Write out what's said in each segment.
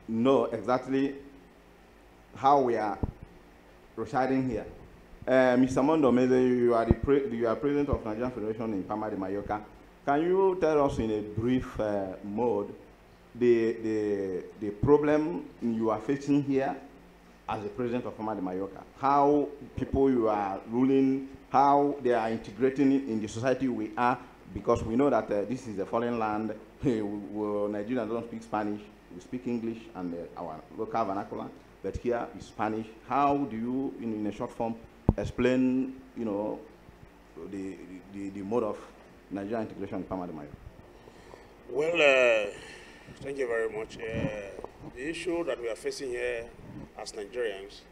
know exactly how we are residing here. Mr. Mondo, you are you are president of Nigerian Federation in Palma de Mallorca. Can you tell us in a brief mode the problem you are facing here as the president of Palma de Mallorca? How people you are ruling, how they are integrating in the society we are, because we know that this is a foreign land. Nigerians don't speak Spanish, we speak English and our local vernacular, but here is Spanish. How do you, in a short form, explain, the mode of Nigerian integration in Palma de Mallorca? Well, thank you very much. The issue that we are facing here as Nigerians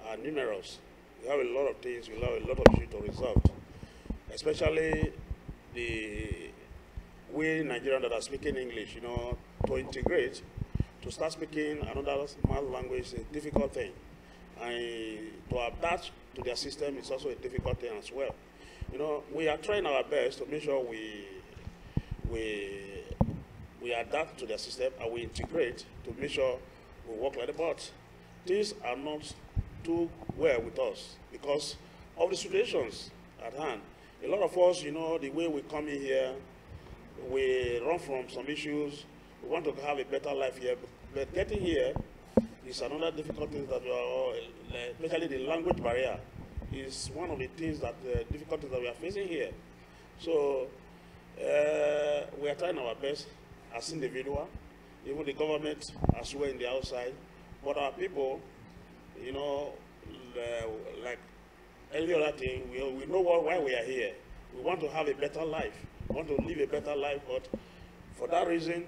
are numerous. We have a lot of things, we have a lot of issues to resolve, especially the we Nigerians that are speaking English, to integrate, to start speaking another mother language is a difficult thing. And to adapt to their system is also a difficult thing as well. We are trying our best to make sure we adapt to their system and we integrate to make sure we work like that. But things are not too well with us because of the situations at hand. A lot of us, the way we come in here, we run from some issues. We want to have a better life here, but getting here is another difficult thing that we are, especially the language barrier, is one of the things that difficulties that we are facing here. So we are trying our best as individuals, even the government as well in the outside, but our people, like any other thing, we know why we are here. We want to have a better life. We want to live a better life, but for that reason,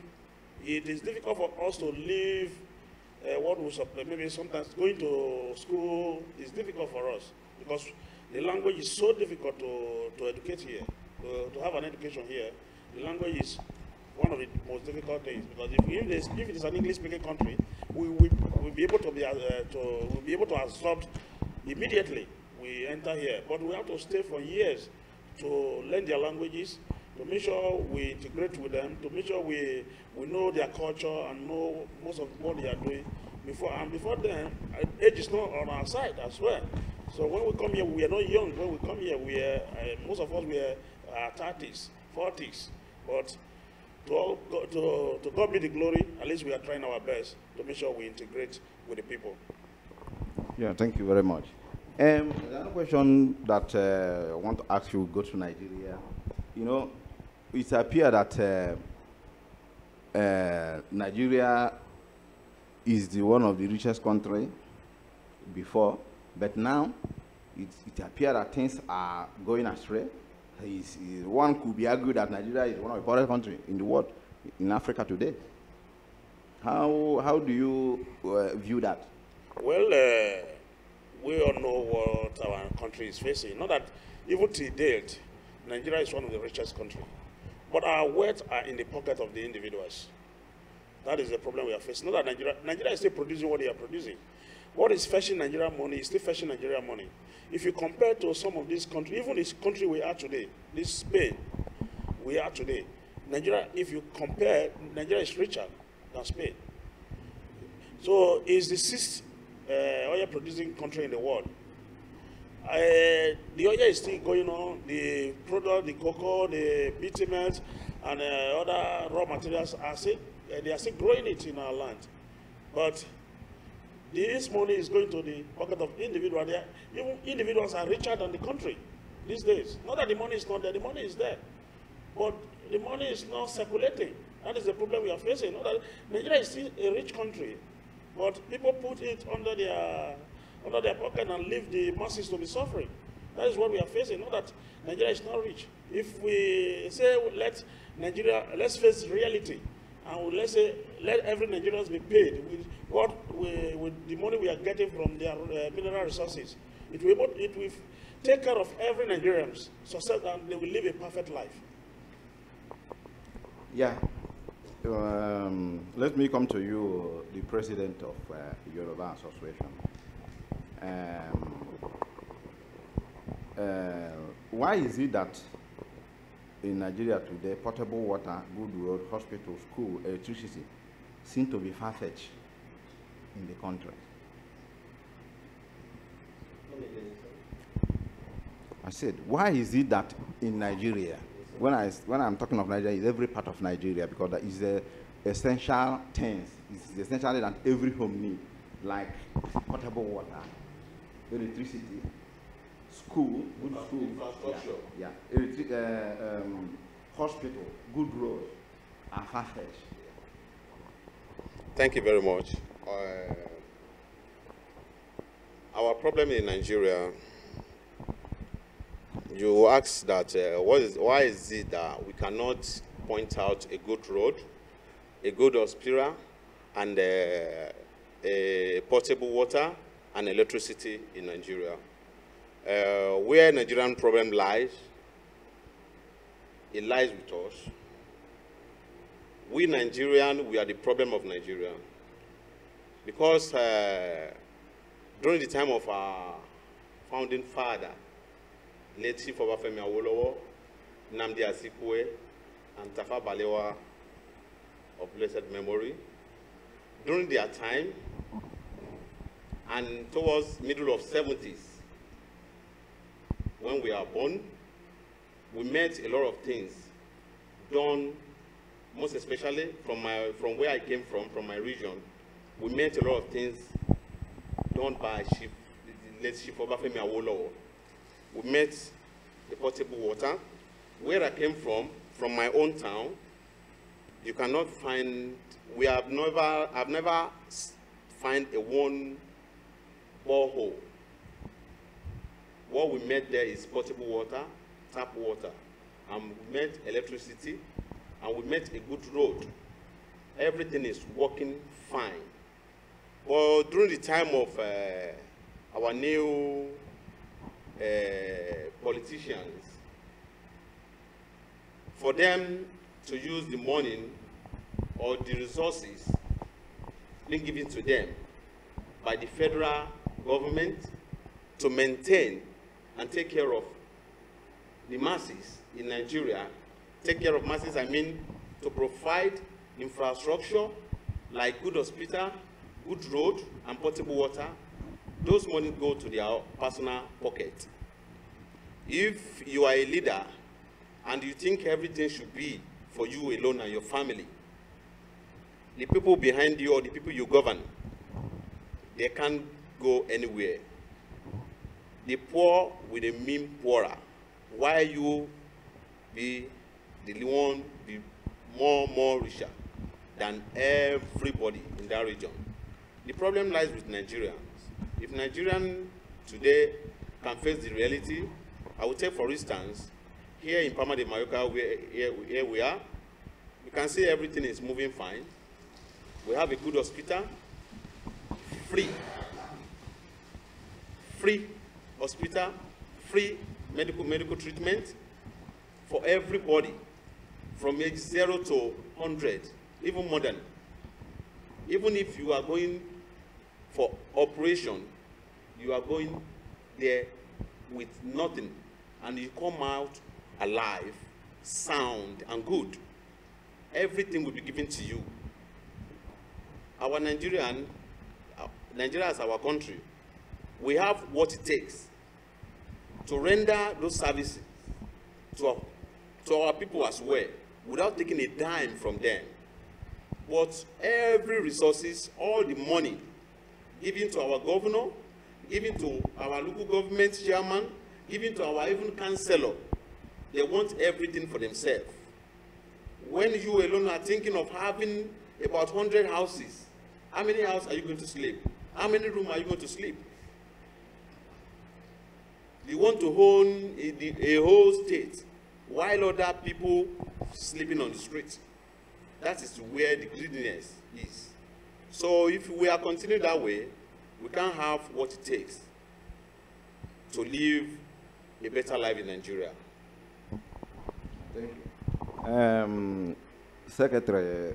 it is difficult for us to live what we maybe sometimes going to school is difficult for us because the language is so difficult to educate here, to have an education here. The language is one of the most difficult things because if it is an English-speaking country, we'll be able to absorb immediately we enter here. But we have to stay for years to learn their languages, to make sure we integrate with them, to make sure we know their culture and know most of what they are doing. Before then, age is not on our side as well. So when we come here, we are not young. When we come here, most of us we are 30s, 40s. But to God be the glory, at least we are trying our best to make sure we integrate with the people. Yeah, thank you very much. Another question that I want to ask you, go to Nigeria. It appears that Nigeria is one of the richest countries before, but now it appears that things are going astray. One could be argued that Nigeria is one of the poorest countries in the world, in Africa today. How do you view that? Well, we all know what our country is facing. Not that even to date, Nigeria is one of the richest countries. But our wealth are in the pocket of the individuals. That is the problem we are facing. Not that Nigeria is still producing what they are producing. What is fetching Nigeria money is still fetching Nigeria money. If you compare to some of these countries, even this country we are today, this Spain we are today, Nigeria, if you compare, Nigeria is richer than Spain. So it's the sixth oil producing country in the world. The oil is still going on. The product, the cocoa, the bitumen, and other raw materials are still growing it in our land. But this money is going to the pocket of individuals. Even individuals are richer than the country these days. Not that the money is not there, the money is there. But the money is not circulating. That is the problem we are facing. Not that Nigeria is still a rich country, but people put it under their pocket and leave the masses to be suffering. That is what we are facing. Not that Nigeria is not rich. If we say let's face reality, and let's say let every Nigerian be paid with the money we are getting from their mineral resources, it will take care of every Nigerian's success, and they will live a perfect life. Yeah. Let me come to you, the president of Yoruba Association. Why is it that in Nigeria today, potable water, good road, hospital, school, electricity seem to be far-fetched in the country. I said, why is it that in Nigeria, when I'm talking of Nigeria, it's every part of Nigeria, because that is the essential things. It's essentially that every home needs, like potable water, electricity, school, good school, infrastructure, hospital, good roads, and far-fetched. Thank you very much. Our problem in Nigeria, you asked that why is it that we cannot point out a good road, a good hospital, and a potable water and electricity in Nigeria. Where Nigerian problem lies, it lies with us. We Nigerians, we are the problem of Nigeria. Because during the time of our founding father, late Chief Obafemi Awolowo, Nnamdi Azikiwe, and Tafawa Balewa of blessed memory, during their time, and towards middle of 70s, when we are born, we met a lot of things done, most especially from where I came from my region. We met a lot of things done by late Chief Obafemi Awolowo. We met the potable water. Where I came from my own town, you cannot find, I've never find a one borehole. What we met there is potable water, tap water, and we met electricity, and we met a good road. Everything is working fine. But during the time of our new politicians, for them to use the money or the resources being given to them by the federal government to maintain and take care of the masses in Nigeria. Take care of masses, I mean to provide infrastructure like good hospital, good road, and potable water. Those money go to their personal pocket. If you are a leader and you think everything should be for you alone and your family, the people behind you or the people you govern, they can't go anywhere. The poor will remain poorer, while you be the one be more richer than everybody in that region. The problem lies with Nigerians. If Nigerians today can face the reality, I would take for instance, here in Palma de Mallorca, here we are, you can see everything is moving fine. We have a good hospital, free hospital, free medical treatment for everybody from age 0 to 100, even more than. Even if you are going for operation, you are going there with nothing, and you come out alive, sound, and good. Everything will be given to you. Our Nigeria as our country, we have what it takes to render those services to our people as well, without taking a dime from them. But every resources, all the money given to our governor, given to our local government chairman, given to our even councillor, they want everything for themselves. When you alone are thinking of having about 100 houses, how many houses are you going to sleep? How many rooms are you going to sleep? You want to own a whole state, while other people sleeping on the street. That is where the greediness is. So if we are continuing that way, we can't have what it takes to live a better life in Nigeria. Thank you. Secretary,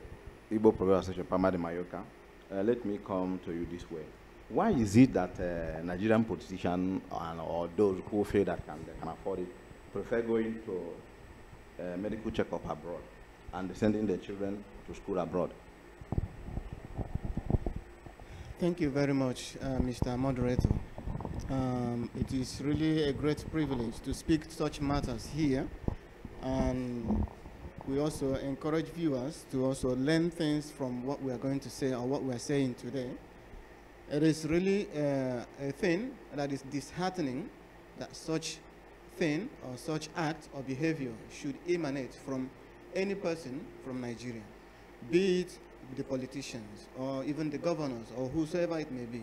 Igbo Progressive Association, Palma de Mallorca, let me come to you this way. Why is it that Nigerian politicians or those who feel that they can afford it prefer going to medical checkup abroad and sending their children to school abroad? Thank you very much, Mr. Moderator. It is really a great privilege to speak such matters here, and we also encourage viewers to also learn things from what we are going to say or what we are saying today. It is really a thing that is disheartening that such thing or such act or behavior should emanate from any person from Nigeria, be it the politicians or even the governors or whosoever it may be.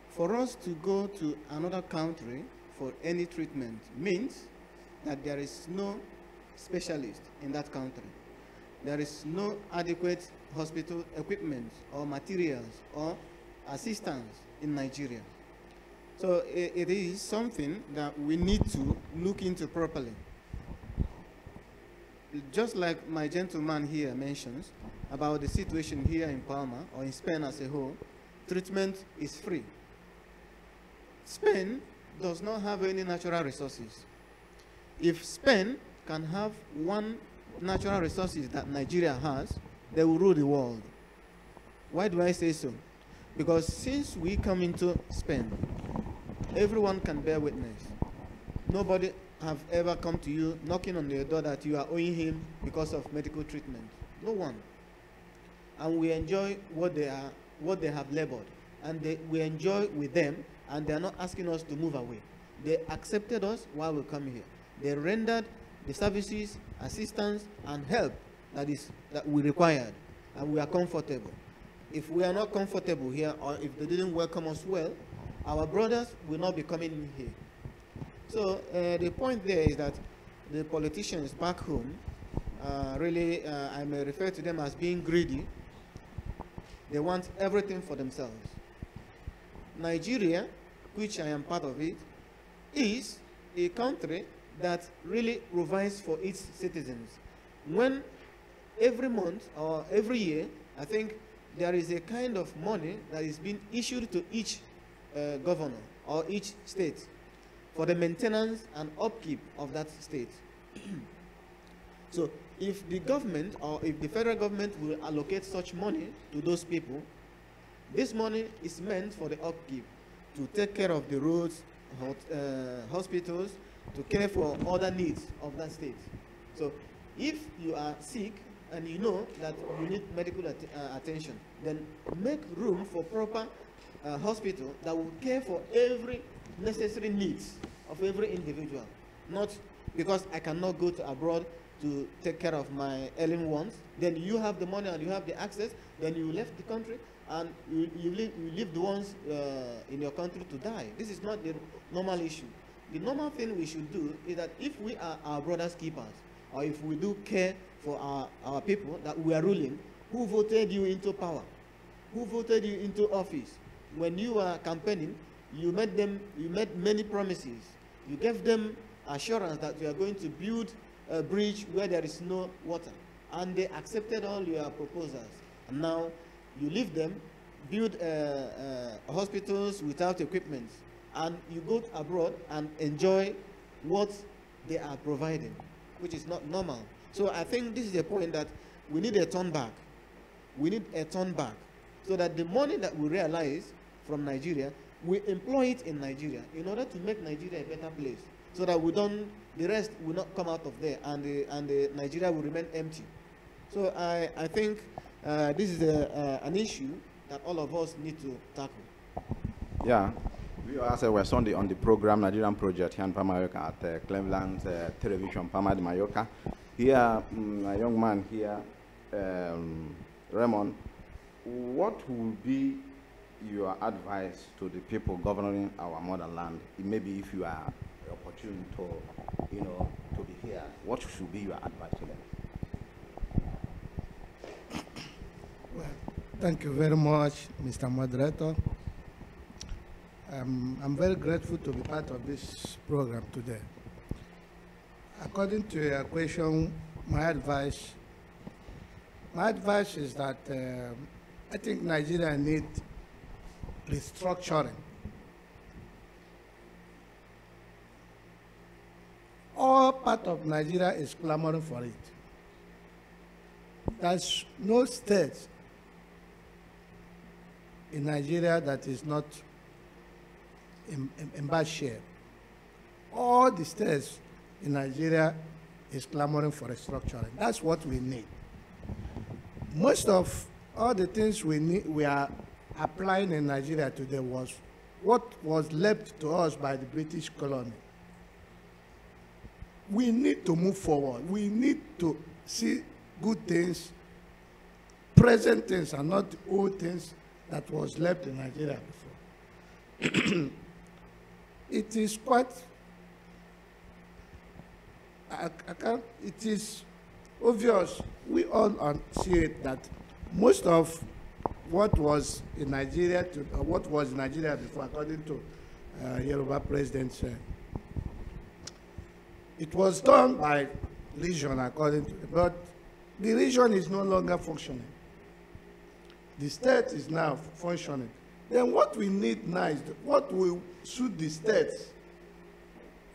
For us to go to another country for any treatment means that there is no specialist in that country. There is no adequate hospital equipment or materials or assistance in Nigeria. So it is something that we need to look into properly. Just like my gentleman here mentions about the situation here in Palma or in Spain as a whole, treatment is free. Spain does not have any natural resources. If Spain can have one natural resources that Nigeria has, they will rule the world. Why do I say so? Because since we come into Spain, everyone can bear witness. Nobody have ever come to you knocking on your door that you are owing him because of medical treatment. No one. And we enjoy what they have labored. And we enjoy with them, and they are not asking us to move away. They accepted us while we come here. They rendered the services, assistance, and help that we required, and we are comfortable. If we are not comfortable here, or if they didn't welcome us well, our brothers will not be coming in here. So the point there is that the politicians back home, really, I may refer to them as being greedy. They want everything for themselves. Nigeria, which I am part of it, is a country that really provides for its citizens. When every month or every year, I think there is a kind of money that is being issued to each governor or each state for the maintenance and upkeep of that state. So if the government or if the federal government will allocate such money to those people, this money is meant for the upkeep, to take care of the roads, hospitals, to care for other needs of that state. So if you are sick and you know that you need medical attention, then make room for proper hospital that will care for every necessary needs of every individual. Not because I cannot go to abroad to take care of my ailing ones, then you have the money and you have the access, then you left the country and you leave the ones in your country to die. This is not the normal issue. The normal thing we should do is that if we are our brother's keepers, or if we do care for our people that we are ruling, who voted you into power? Who voted you into office? When you were campaigning, you made many promises. You gave them assurance that you are going to build a bridge where there is no water. And they accepted all your proposals. And now you leave them, build hospitals without equipment, and you go abroad and enjoy what they are providing, which is not normal. So I think this is the point that we need a turn back. We need a turn back so that the money that we realize from Nigeria, we employ it in Nigeria in order to make Nigeria a better place, so that the rest will not come out of there and Nigeria will remain empty. So I think this is an issue that all of us need to tackle. Yeah. We also were Sunday on the program Nigerian Project here in Palma at Cleveland Television, Palma de Mallorca. Here, a young man here, Raymond, what will be your advice to the people governing our motherland? Maybe if you are opportune to, to be here, what should be your advice to them? Well, thank you very much, Mr. Moderator. I'm very grateful to be part of this program today. According to your question, my advice is that I think Nigeria needs restructuring. All part of Nigeria is clamoring for it. There's no state in Nigeria that is not in bad shape. All the states in Nigeria is clamoring for restructuring. That's what we need. Most of all the things we are applying in Nigeria today was what was left to us by the British colony. We need to move forward. We need to see good things, present things, and not old things that was left in Nigeria before. It is quite, it is obvious, we all see it, that most of what was in Nigeria, what was in Nigeria before, according to Yoruba president said, it was done by region, according to, but the region is no longer functioning. The state is now functioning. Then what we need now is what will suit the states.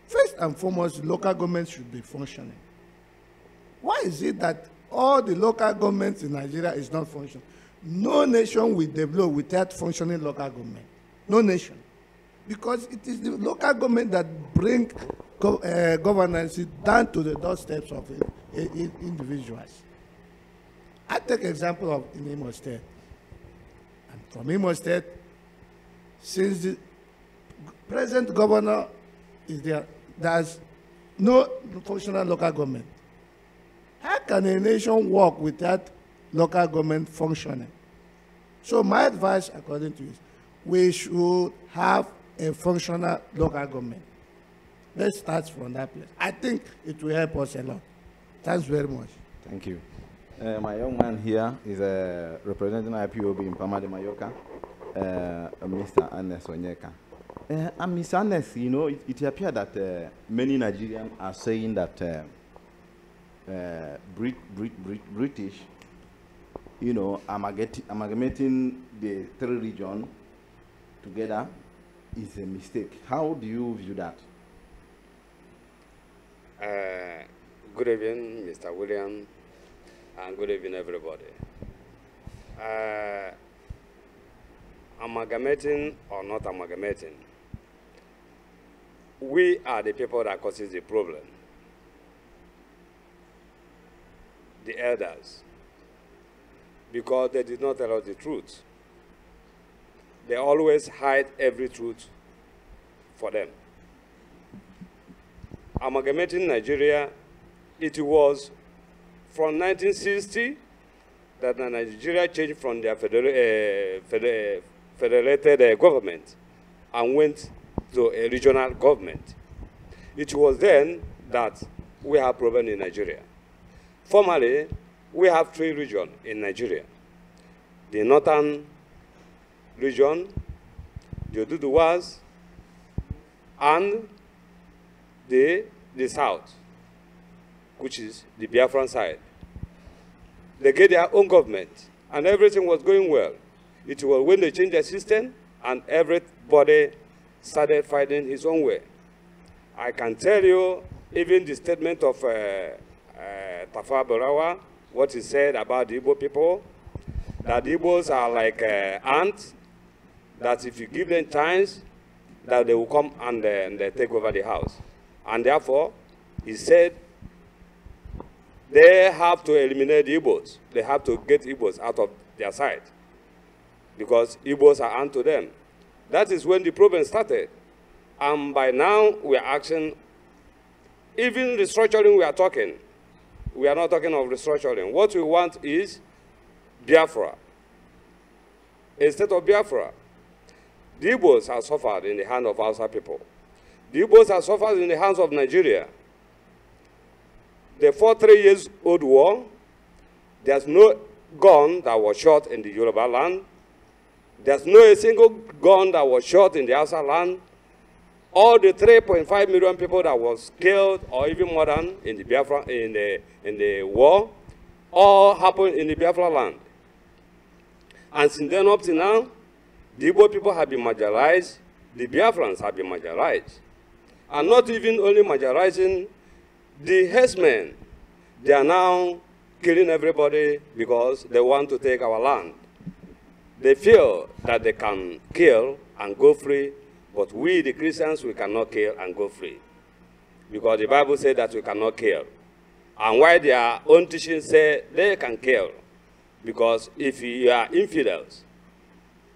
First and foremost, local governments should be functioning. Why is it that all the local governments in Nigeria is not functioning? No nation will develop without functioning local government. No nation. Because it is the local government that bring governance down to the doorsteps of individuals. I take example of in Imo State. And from Imo State, since the present governor is there, there's no functional local government. How can a nation work without local government functioning? So my advice, according to you, is we should have a functional local government. Let's start from that place. I think it will help us a lot. Thanks very much. Thank you. My young man here is representing IPOB in Palma de Mallorca, Mr. Anes Onyeka. And Mr. Anes, you know, it appears that many Nigerians are saying that British, you know, amalgamating the three regions together is a mistake. How do you view that? Good evening, Mr. William, and good evening, everybody. Amalgamating or not amalgamating, we are the people that causes the problem. The elders, because they did not tell us the truth. They always hide every truth for them. Amalgamating Nigeria, it was from 1960 that Nigeria changed from their federated government and went to a regional government. It was then that we have problem in Nigeria. Formerly, we have three regions in Nigeria. The northern region, the Oduduwas, and the south, which is the Biafran side. They get their own government, and everything was going well. It was when they changed the system, and everybody started fighting his own way. I can tell you, even the statement of Tafa Barawa, what he said about the Igbo people, that the Igbos are like ants, that if you give them chance, that they will come and they take over the house. And therefore, he said, they have to eliminate the Igbos. They have to get Igbos out of their side, because Igbos are unto them. That is when the problem started. And by now, we are acting, even restructuring we are talking. We are not talking of restructuring. What we want is Biafra. Instead of Biafra, the Igbos have suffered in the hand of Hausa people. The Igbos have suffered in the hands of Nigeria. The 3-year-old war, there's no gun that was shot in the Yoruba land. There's no a single gun that was shot in the Hausa land. All the 3.5 million people that was killed, or even more than, in the Biafra, in the war, all happened in the Biafra land. And since then up to now, the Igbo people have been marginalized, the Biafrans have been marginalized. And not even only marginalizing the herdsmen, they are now killing everybody because they want to take our land. They feel that they can kill and go free, but we, the Christians, we cannot kill and go free. Because the Bible says that we cannot kill. And why their own teachings say they can kill? Because if you are infidels,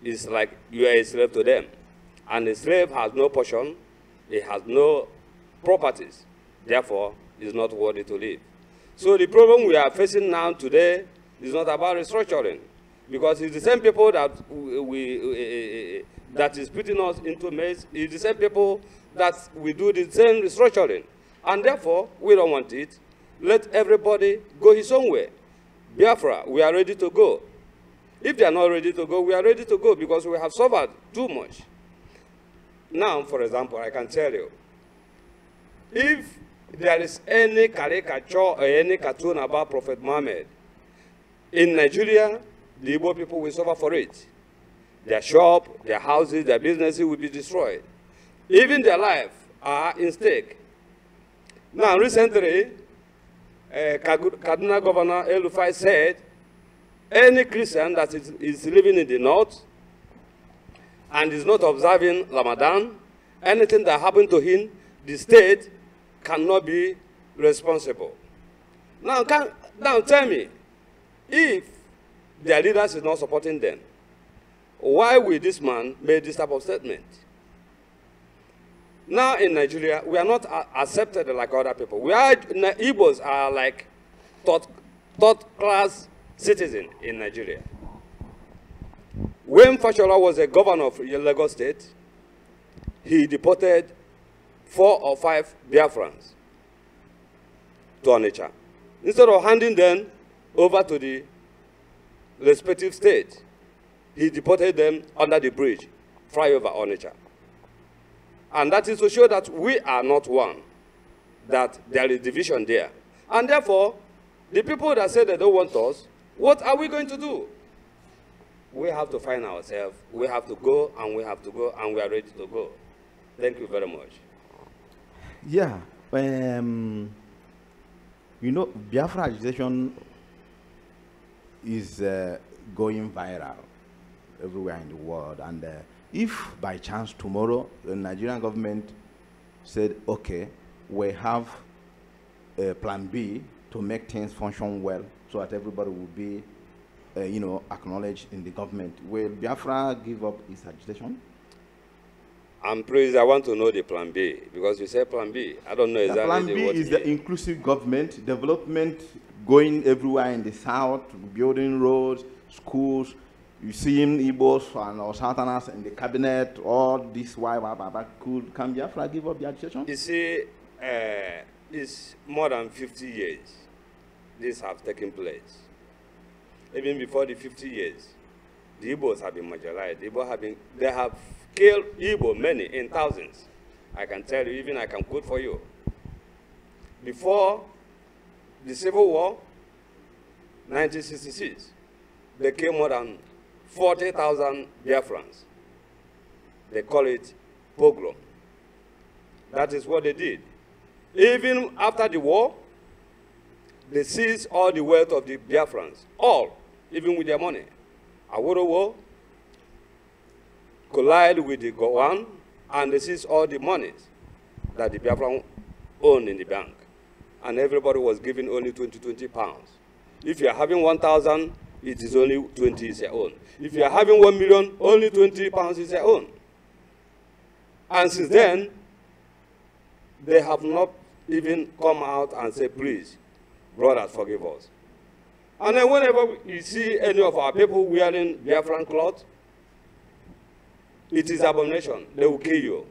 it's like you are a slave to them. And a slave has no portion, it has no properties. Therefore, it's not worthy to live. So the problem we are facing now today is not about restructuring. Because it's the same people that that is putting us into mess. It's the same people that we do the same restructuring. And therefore, we don't want it. Let everybody go his own way. Biafra, we are ready to go. If they are not ready to go, we are ready to go because we have suffered too much. Now, for example, I can tell you, if there is any caricature or any cartoon about Prophet Muhammad, in Nigeria, the Igbo people will suffer for it. Their shop, their houses, their businesses will be destroyed. Even their life are in stake. Now, recently, Kaduna Governor El-Rufai said, any Christian that is living in the north and is not observing Ramadan, anything that happened to him, the state cannot be responsible. Now tell me, if their leaders is not supporting them, why will this man make this type of statement? Now in Nigeria, we are not accepted like other people. Igbos are like third-class citizens in Nigeria. When Fashola was a governor of Lagos State, he deported 4 or 5 Biafrans to Onitsha. Instead of handing them over to the respective state, he deported them under the bridge, flyover Onitsha. And that is to show that we are not one, that there is division there. And therefore, the people that say they don't want us, what are we going to do? We have to find ourselves. We have to go, and we have to go, and we are ready to go. Thank you very much. Yeah. You know, Biafra agitation is going viral everywhere in the world. And if by chance tomorrow the Nigerian government said, okay, we have a plan B to make things function well so that everybody will be, you know, acknowledged in the government, will Biafra give up its agitation? Please, I want to know the plan B, because you say plan B. I don't know exactly what it is. Plan B is the inclusive government, development going everywhere in the south, building roads, schools. You see Igbos and Southerners in the cabinet, all this, can Biafra give up the agitation? You see, it's more than 50 years this have taken place. Even before the 50 years, the Igbos have been marginalized. They have killed Igbo many in thousands. I can tell you, even I can quote for you. Before the Civil War, 1966, they killed more than 40,000 Biafrans. They call it pogrom. That is what they did. Even after the war, they seized all the wealth of the Biafrans, all, even with their money. Awolowo collided with the Gowon, and they seized all the monies that the Biafran owned in the bank. And everybody was given only 20 pounds. If you are having 1,000, it is only 20 is your own. If you are having 1 million, only 20 pounds is your own. And since then, they have not even come out and said, please, brothers, forgive us. And then whenever you see any of our people wearing Biafran cloth, it is abomination. They will kill you.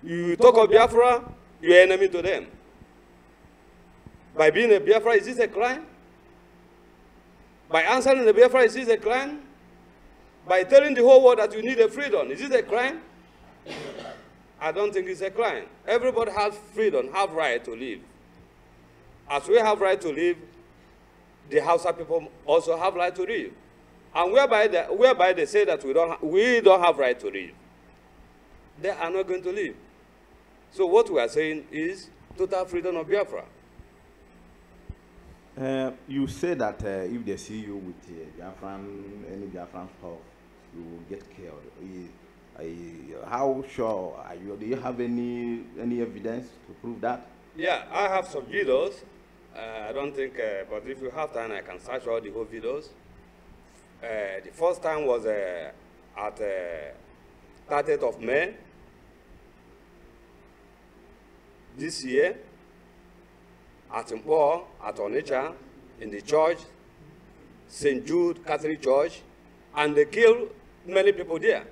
You talk of Biafra, you are enemy to them. By being a Biafra, is this a crime? By answering the Biafra, is this a crime? By telling the whole world that you need a freedom, is this a crime? I don't think it's a crime. Everybody has freedom, have right to live. As we have right to live, the Hausa people also have right to live. And whereby they say that we don't have right to live, they are not going to live. So what we are saying is total freedom of Biafra. You say that if they see you with any Biafran stuff, get killed. How sure are you? Do you have any evidence to prove that? Yeah, I have some videos. I don't think, but if you have time, I can search all the whole videos. The first time was at 30th of May this year at Mpo, at Onitsha, in the church, St. Jude Catholic Church, and they killed many people there.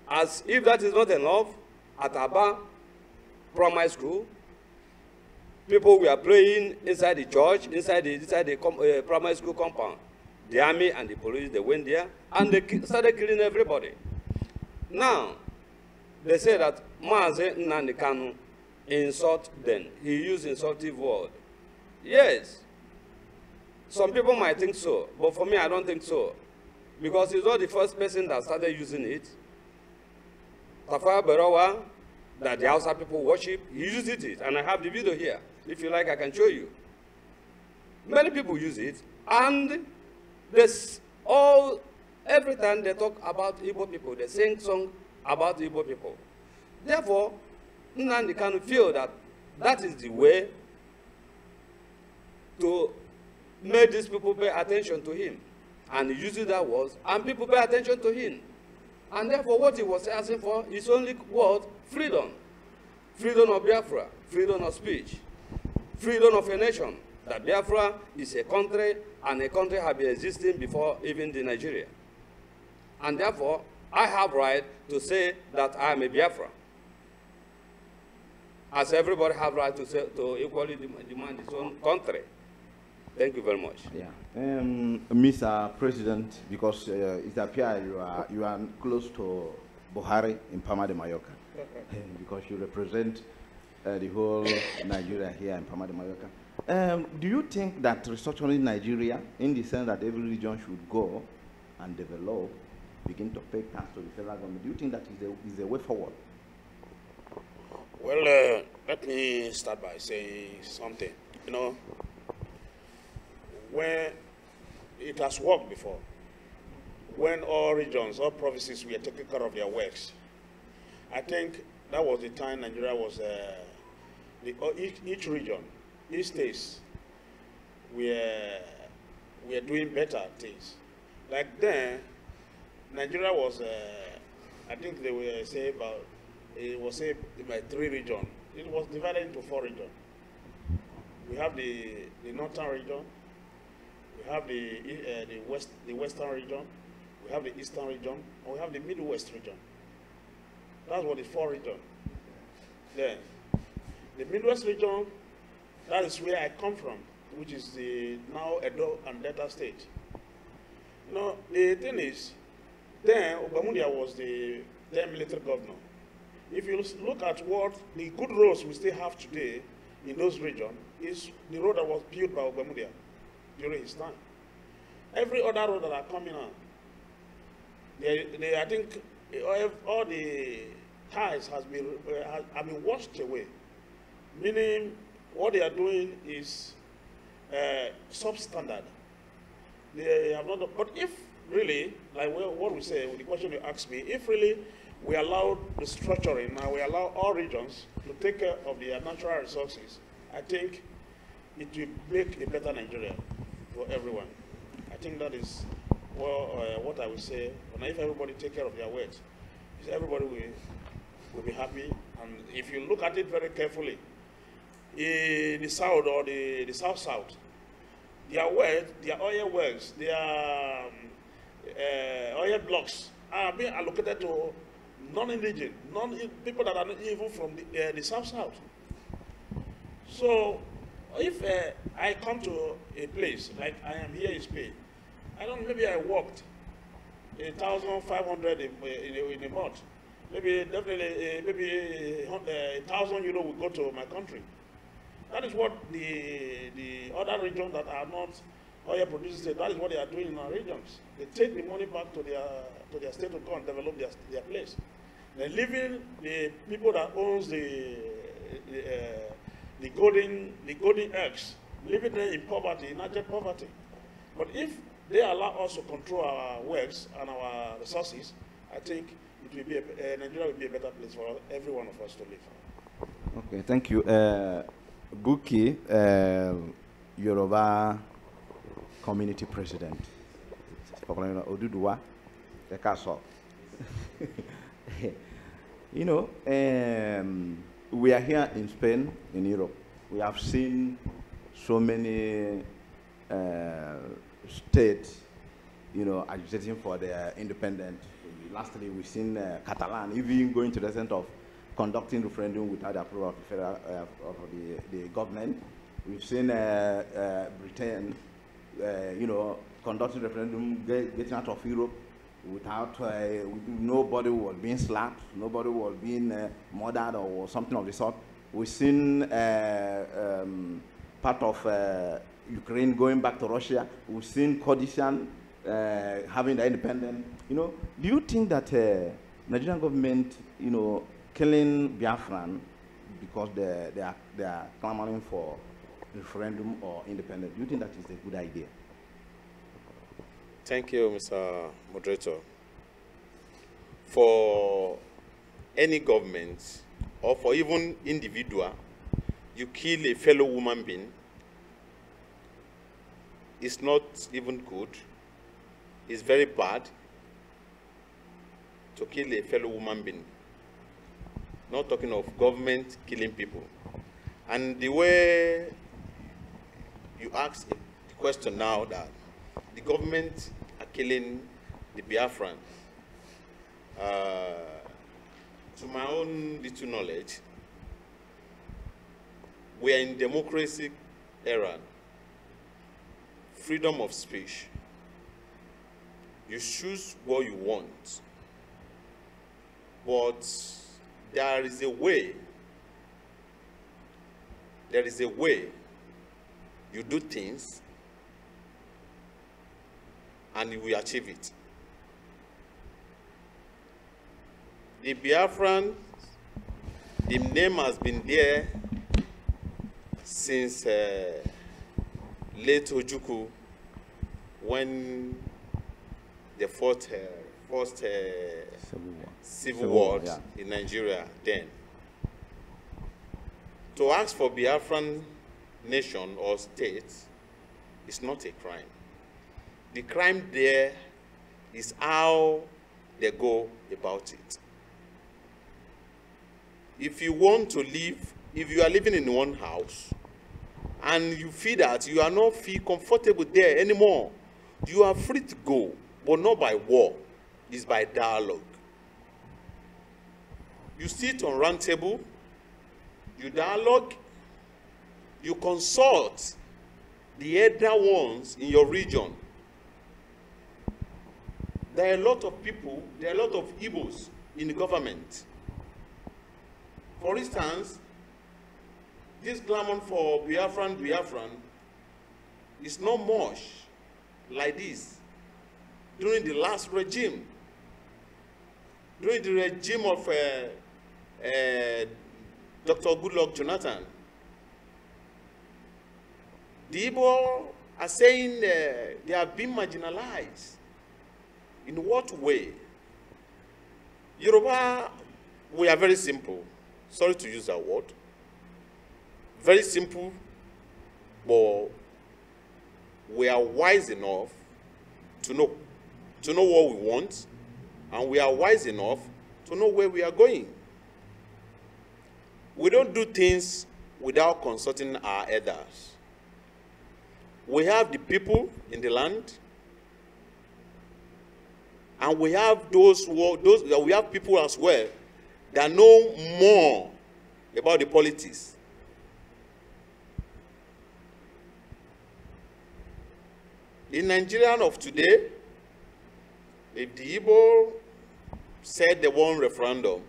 As if that is not enough, at Aba Primary School, people were praying inside the church, inside the primary school compound. The army and the police, they went there, and they started killing everybody. Now, they say that Mazi Nnamdi Kanu insult them. He used insultive word. Yes, some people might think so, but for me, I don't think so. Because he's not the first person that started using it. Tafawa Balewa, that the Hausa people worship, he used it, and I have the video here. If you like, I can show you. Many people use it, and this every time they talk about Igbo people, they sing songs about Igbo people. Therefore, Nnamdi Kanu feel that that is the way to make these people pay attention to him. And he uses that word, and people pay attention to him. And therefore, what he was asking for is only word, freedom. Freedom of Biafra, freedom of speech, freedom of a nation. That Biafra is a country, and a country has been existing before even the Nigeria. And therefore, I have right to say that I am a Biafra. As everybody have right to say, to equally demand his own country. Thank you very much. Yeah, Mr. President, because it appears you are close to Buhari in Palma de Mallorca, because you represent the whole Nigeria here in Palma de Mallorca. Do you think that restructuring Nigeria, in the sense that every region should go and develop, begin to pay tax to the federal government, do you think that is a way forward? Well, let me start by saying something. You know, when it has worked before, when all regions, all provinces were taking care of their works, I think that was the time Nigeria was, each region, each state, were doing better things. Like then, Nigeria was, I think they were say about, it was say by 3 regions. It was divided into 4 regions. We have the northern region, we have the western region, we have the eastern region, and we have the Midwest region. That's what the 4 regions. Then, the Midwest region, that is where I come from, which is the now Edo and Delta State. You know, the thing is, then Obamundia was the then military governor. If you look at what the good roads we still have today in those regions, is the road that was built by Obamundia during his time. Every other road that are coming on, I think all the ties have been washed away. Meaning, what they are doing is substandard. They have not. But if really, like what we say, the question you asked me, if really we allow the structuring and we allow all regions to take care of their natural resources, I think it will make a better Nigeria for everyone. I think that is what I would say. And if everybody take care of their works, everybody will be happy. And if you look at it very carefully, in the south or the south-south, their wells, their oil wells, their oil blocks are being allocated to non-indigenous, people that are not even from the south-south. So if I come to a place like I am here in Spain, maybe I worked 1,500 in a month. Maybe definitely maybe 1,000 euro will go to my country. That is what the other regions that are not oil producing, that is what they are doing in our regions. They take the money back to their state to go and develop their place. They're leaving the people that owns the golden eggs, leaving them in poverty, in abject poverty. But if they allow us to control our wealth and our resources, I think it will be Nigeria will be a better place for every one of us to live. Okay, thank you. Buki, Yoruba community president. Oduduwa, the castle. You know, we are here in Spain, in Europe. We have seen so many states, you know, agitating for their independence. Lastly, we've seen Catalan even going to the extent of conducting referendum without the approval of the federal of the government. We've seen Britain, you know, conducting referendum, getting out of Europe without nobody was being slapped, nobody was being murdered or something of the sort. We've seen part of Ukraine going back to Russia. We've seen Kurdistan having the independence. You know, do you think that Nigerian government, you know, killing Biafran because they are clamoring for referendum or independence, do you think that is a good idea? Thank you, Mr. Moderator. For any government or for even individual, you kill a fellow human being, it's not even good. It's very bad to kill a fellow human being. Not talking of government killing people. And the way you ask the question now that the government are killing the Biafran, to my own little knowledge, we are in democracy era, freedom of speech. You choose what you want, but there is a way you do things and you will achieve it. The Biafran, the name has been there since late Ojukwu, when the first civil war in Nigeria then. To ask for Biafran nation or state is not a crime. The crime there is how they go about it. If you want to live, if you are living in one house and you feel that you are not feel comfortable there anymore, you are free to go, but not by war. It's by dialogue. You sit on round table, you dialogue, you consult the elder ones in your region. There are a lot of people, there are a lot of Igbos in the government. For instance, this clamor for Biafran is not much like this during the last regime. During the regime of Dr. Goodluck Jonathan, the Igbo are saying they have been marginalized. In what way? Yoruba, we are very simple. Sorry to use that word. Very simple, but we are wise enough to know what we want, and we are wise enough to know where we are going. We don't do things without consulting our elders. We have the people in the land, and we have we have people as well that know more about the politics. In Nigeria of today, if the Igbo said they want referendum,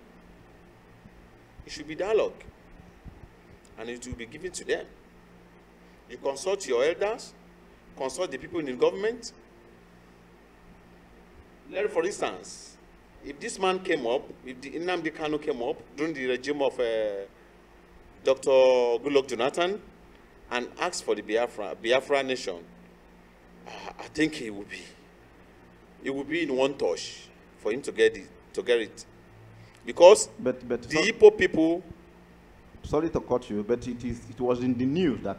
it should be dialogue, and it will be given to them. You consult your elders, consult the people in the government. For instance, if this man came up, if the Nnamdi Kanu came up during the regime of Dr. Goodluck Jonathan and asked for the Biafra nation, I think it would be in one touch for him to get it. Because but the Igbo people. Sorry to cut you, but it was in the news that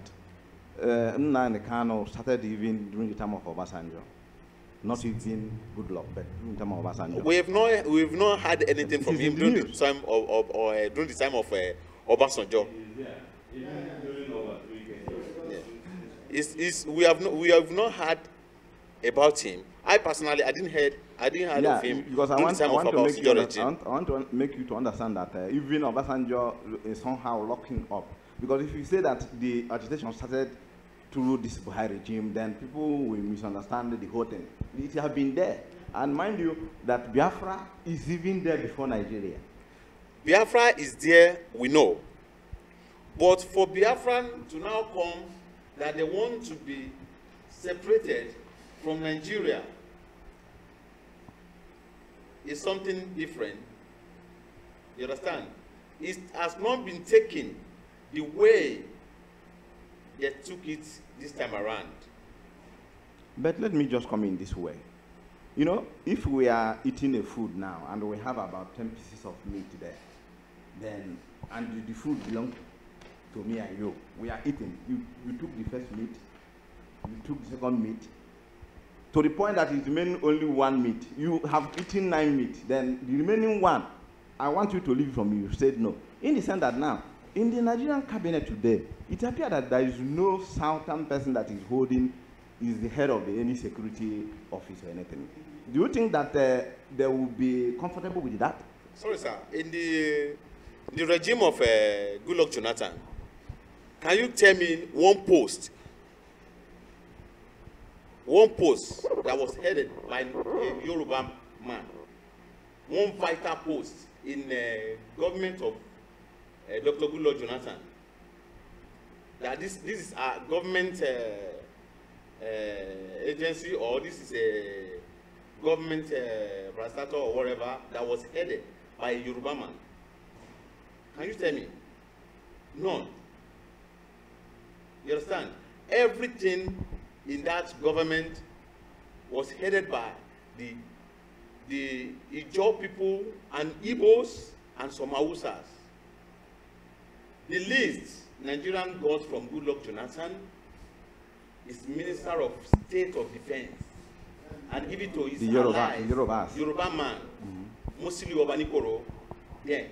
Nnamdi Kanu started even during the time of Obasanjo. Not even Goodluck, but during the time of Obasanjo. We have not had anything from him during the time of Obasanjo. We have not heard about him. I personally, I didn't hear of him because I want to make you to understand that even Obasanjo is somehow locking up. Because if you say that the agitation started through this Buhari regime, then people will misunderstand the whole thing. It has been there. And mind you, that Biafra is even there before Nigeria. Biafra is there, we know. But for Biafran to now come that they want to be separated from Nigeria is something different. You understand? It has not been taken the way they took it this time around. But let me just come in this way. You know, if we are eating a food now and we have about 10 pieces of meat there, then, and the food belongs to me and you, we are eating. You took the first meat, you took the second meat, to the point that it remains only one meat. You have eaten 9 meat, then the remaining one, I want you to leave from me. You said no. In the sense that now, in the Nigerian cabinet today, it appears that there is no southern person that is the head of any security office or anything. Do you think that they will be comfortable with that? Sorry, sir. In the regime of Goodluck Jonathan, can you tell me one post that was headed by a Yoruba man, one vital post in the government of Dr. Goodluck Jonathan, that this is a government agency, or this is a government parastatal or whatever, that was headed by a Yoruba man? Can you tell me? None. You understand? Everything in that government was headed by the Ijaw people and Igbos and some Hausas. The least Nigerian got from Goodluck Jonathan is Minister of State of Defense, and give it to his Yoruba man, Musili Obanikoro. Then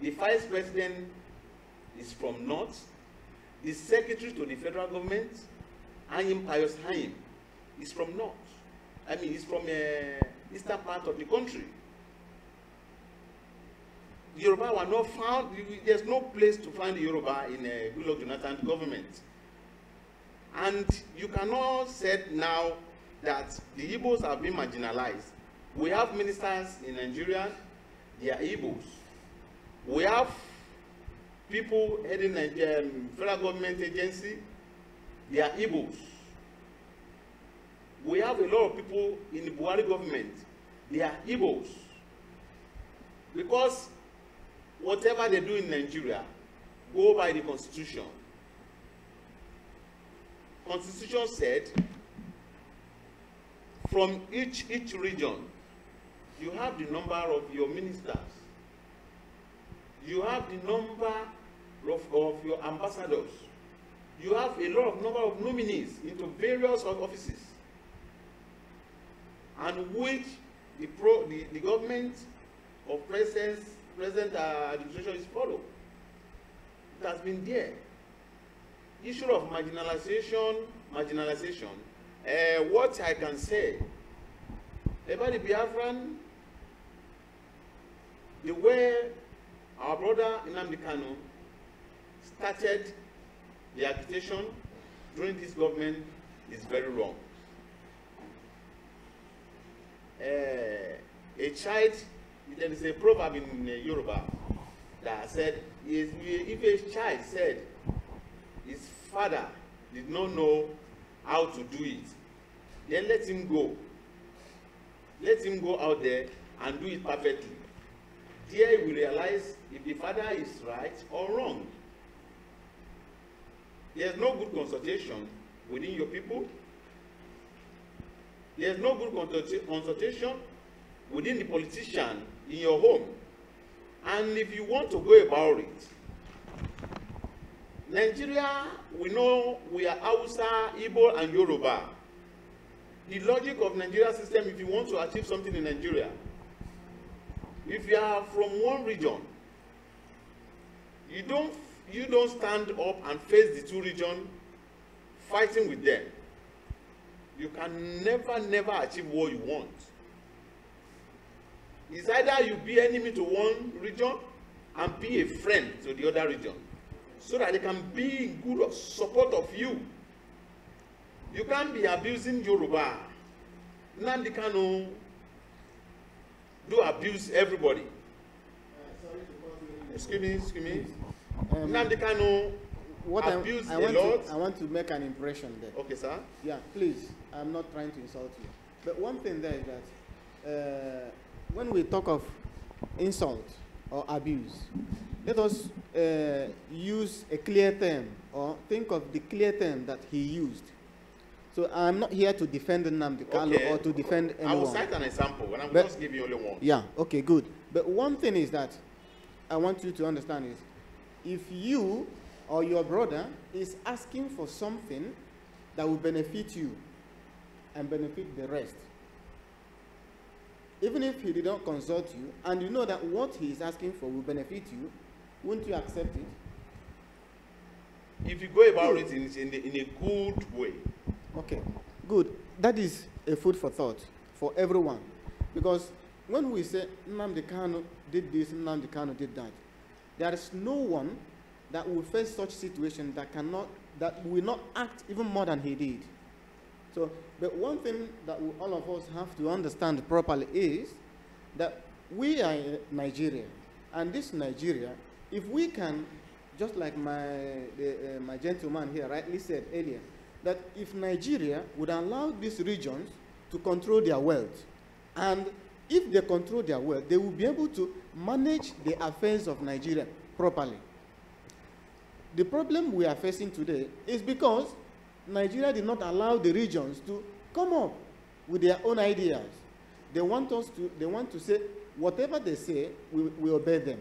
the Vice President is from North. The Secretary to the Federal Government, Anyim Pius Hayim, is from North. I mean, he's from eastern part of the country. Yoruba were not found. There's no place to find Yoruba in Goodluck Jonathan's government. And you cannot say now that the Igbos have been marginalized. We have ministers in Nigeria, they are Igbos. We have people heading the federal government agency, they are Igbos. We have a lot of people in the Buhari government, they are Igbos. Because whatever they do in Nigeria, go by the Constitution. Constitution said, from each region, you have the number of your ministers. You have the number of your ambassadors. You have a lot of number of nominees into various offices, and which the government of present administration is followed. It has been there. Issue of marginalization. What I can say about the Biafran, the way our brother Nnamdi Kanu started the agitation during this government is very wrong. A child, there is a proverb in Yoruba that said, if a child said his father did not know how to do it, then let him go. Let him go out there and do it perfectly. There he will realize if the father is right or wrong. There's no good consultation within your people. There's no good consultation within the politician in your home. And if you want to go about it, Nigeria, we know we are Hausa, Igbo, and Yoruba. The logic of Nigeria system, if you want to achieve something in Nigeria, if you are from one region, you don't stand up and face the two regions fighting with them. You can never achieve what you want. It's either you be enemy to one region and be a friend to the other region, so that they can be in good support of you. You can't be abusing Yoruba. Nnamdi Kanu do abuse everybody. Excuse me. Nnamdi Kanu abuse a lot. I want to make an impression there. Okay, sir. Yeah, please. I'm not trying to insult you. But one thing there is that when we talk of insult or abuse, let us use a clear term, or think of the clear term that he used. So I'm not here to defend Nnamdi Kanu or to defend anyone. I will cite an example, and I will just give you only one. Yeah, okay, good. But one thing is that I want you to understand is, if you or your brother is asking for something that will benefit you and benefit the rest, even if he did not consult you, and you know that what he is asking for will benefit you, won't you accept it? If you go about it in a good way. Okay, good. That is a food for thought for everyone. Because when we say Nnamdi Kanu did this, Nnamdi Kanu did that, there is no one that will face such situation that will not act even more than he did. So, but one thing that all of us have to understand properly is that we are in Nigeria, and this Nigeria, if we can, just like my gentleman here rightly said earlier, that if Nigeria would allow these regions to control their wealth, and if they control their wealth, they will be able to manage the affairs of Nigeria properly. The problem we are facing today is because Nigeria did not allow the regions to come up with their own ideas. They want to say, whatever they say, we obey them.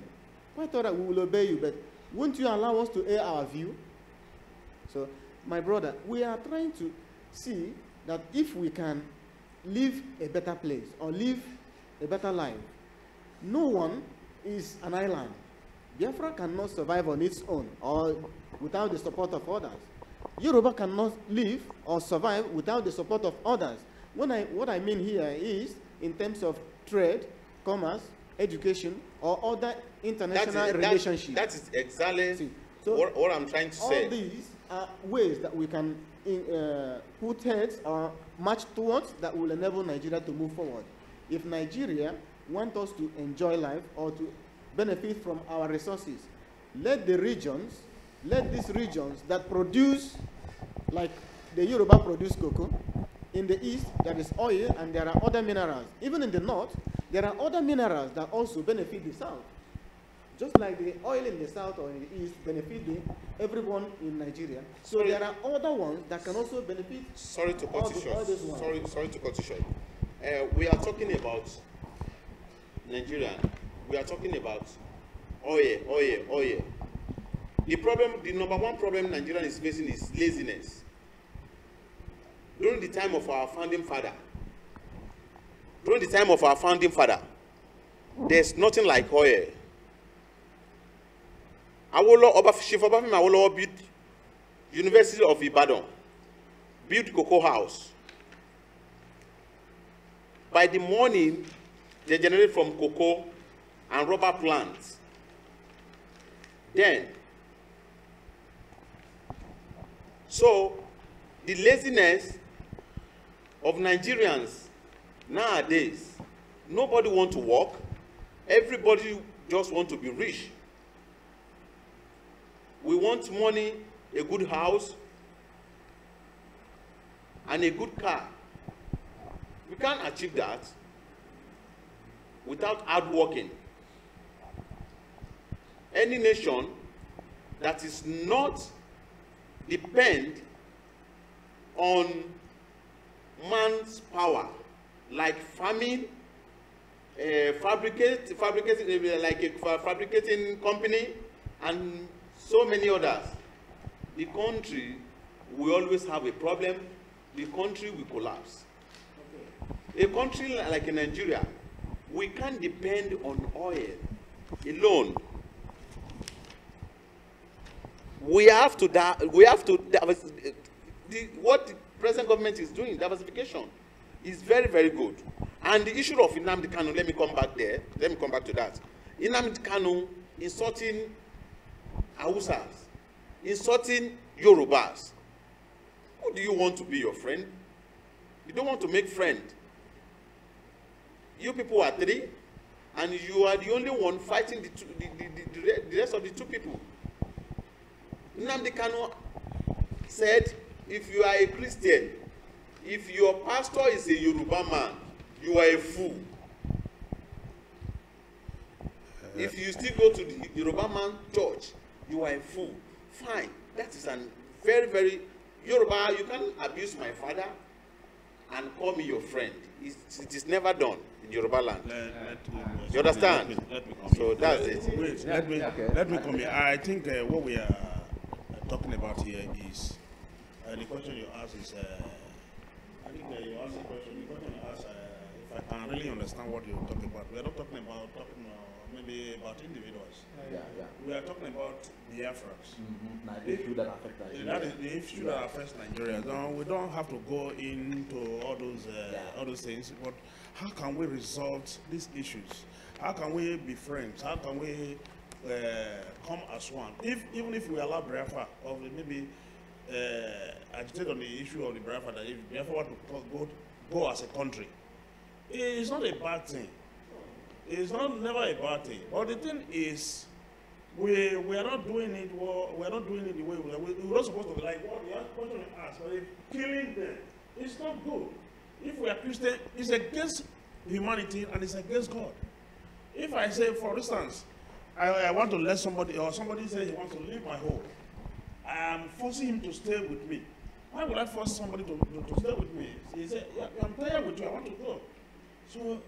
Quite all right, we will obey you, but won't you allow us to air our view? So, my brother, we are trying to see that if we can live a better place or live a better life, no one is an island. Biafra cannot survive on its own or without the support of others. Yoruba cannot live or survive without the support of others. What I mean here is in terms of trade, commerce, education, or other international relationships. That is exactly what I'm trying to say. All these are ways that we can put heads or march towards that will enable Nigeria to move forward. If Nigeria wants us to enjoy life or to benefit from our resources, let these regions that produce, like the Yoruba produce cocoa, in the east there is oil and there are other minerals. Even in the north, there are other minerals that also benefit the south. Just like the oil in the south or in the east benefit everyone in Nigeria. So there are other ones that can also benefit. Sorry to cut you short. Sorry to cut you short. We are talking about Nigeria. We are talking about oil. The number one problem Nigeria is facing is laziness. During the time of our founding father, there's nothing like oil. Chief Obafemi Awolowo built University of Ibadan, built cocoa house. By the morning, they generate from cocoa and rubber plants. Then, so the laziness of Nigerians nowadays, nobody wants to work. Everybody just wants to be rich. We want money, a good house, and a good car. We can't achieve that without hard working. Any nation that is not depend on man's power, like farming, fabricating company, and so many others, the country will always have a problem. The country will collapse. Okay. A country like Nigeria, we can't depend on oil alone. We have to what the present government is doing, diversification, is very, very good. And the issue of Nnamdi Kanu, let me come back there. Let me come back to that. Nnamdi Kanu insulting Hausas, insulting Yorubas. Who do you want to be your friend? You don't want to make friend. You people are three, and you are the only one fighting the rest of the two people. Nnamdi Kanu said, if you are a Christian, if your pastor is a Yoruba man, you are a fool. If you still go to the Yoruba man church, you are a fool. Fine. That is a very, very Yoruba. You can abuse my father and call me your friend. It is never done in Yoruba land. You understand? So that's it. Wait, let me come here. I think what we are talking about here is the question you asked is. I think you asked the question. The question you asked, if I can really understand what you're talking about, we are not talking about maybe about individuals. We are talking about the Biafrans. The issue that affects Nigeria. That is the issue that affects Nigeria. No, we don't have to go into all those things. But how can we resolve these issues? How can we be friends? How can we come as one? Even if we allow Biafra, or maybe agitate on the issue of the Biafra, that if Biafra want to go as a country, it's not a bad thing. It's never a bad thing. But the thing is, we are not doing it. We are not doing it the way we're not supposed to be. Like what the question we asked, killing them. It's not good. If we are Christian, it's against humanity and it's against God. If I say, for instance, I want to let somebody, or somebody says he wants to leave my home, I am forcing him to stay with me. Why would I force somebody to stay with me? He said, yeah, I'm tired with you, I want to go. So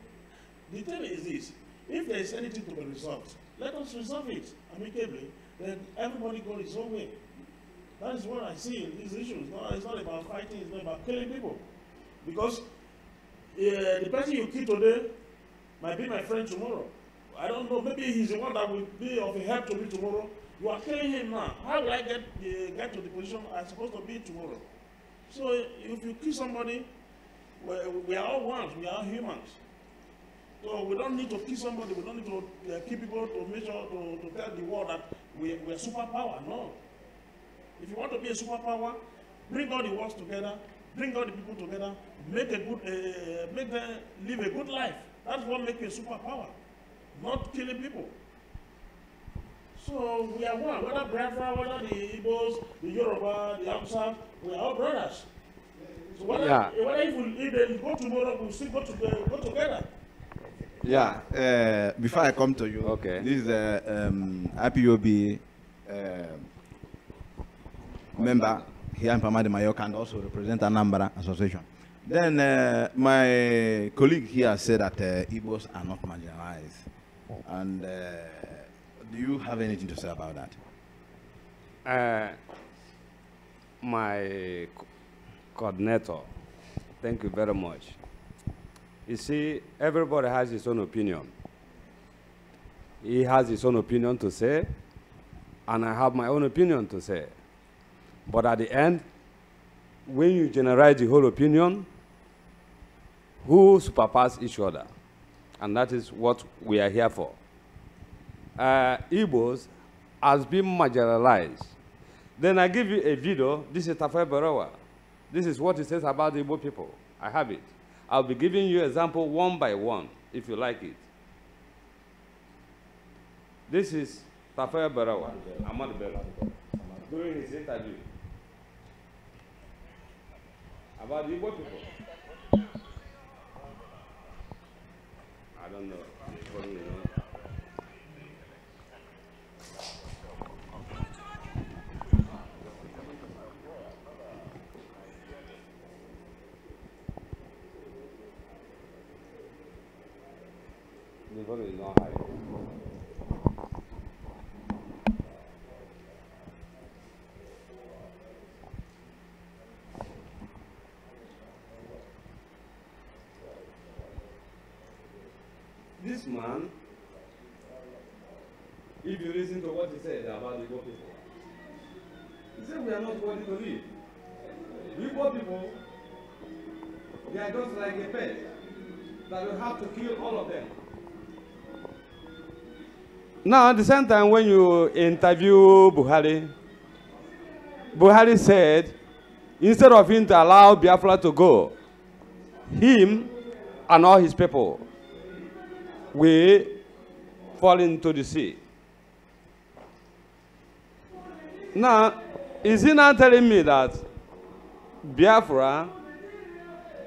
the thing is this: if there is anything to be resolved, let us resolve it amicably. Then everybody go his own way. That is what I see in these issues. No, it's not about fighting, it's not about killing people. Because the person you kill today might be my friend tomorrow. I don't know, maybe he's the one that will be of help to me tomorrow. You are killing him now. How will I get to the position I'm supposed to be tomorrow? So if you kill somebody, we are all ones, we are humans. So we don't need to kill somebody, we don't need to kill people to make sure to tell the world that we are superpower. No. If you want to be a superpower, bring all the worlds together, bring all the people together, make them live a good life. That's what makes you a superpower, not killing people. So we are one, whether Biafra, whether the Igbos, the Yoruba, the Hausa, we are all brothers. So whether if they go tomorrow, we'll still go together. Yeah, before I come to you, okay. This is IPOB member here in Palma de Mallorca and also represent Anambra Association. Then my colleague here said that Igbos are not marginalized. And do you have anything to say about that? My coordinator, thank you very much. You see, everybody has his own opinion. He has his own opinion to say, and I have my own opinion to say. But at the end, when you generalize the whole opinion, who superpass each other? And that is what we are here for. Igbos has been marginalized. Then I give you a video. This is Tafawa Balewa. This is what it says about the Igbo people. I have it. I'll be giving you example one by one, if you like it. This is Tafawa Balewa, Ahmad Bello, during his interview about the Igbo people. I don't know. The volume is not high. This man, if you listen to what he said about the Igbo people, he said we are not worthy to live. The Igbo people, they are just like a pet that we have to kill all of them. Now, at the same time, when you interview Buhari, Buhari said, instead of him to allow Biafra to go, him and all his people will fall into the sea. Now, is he now telling me that Biafra,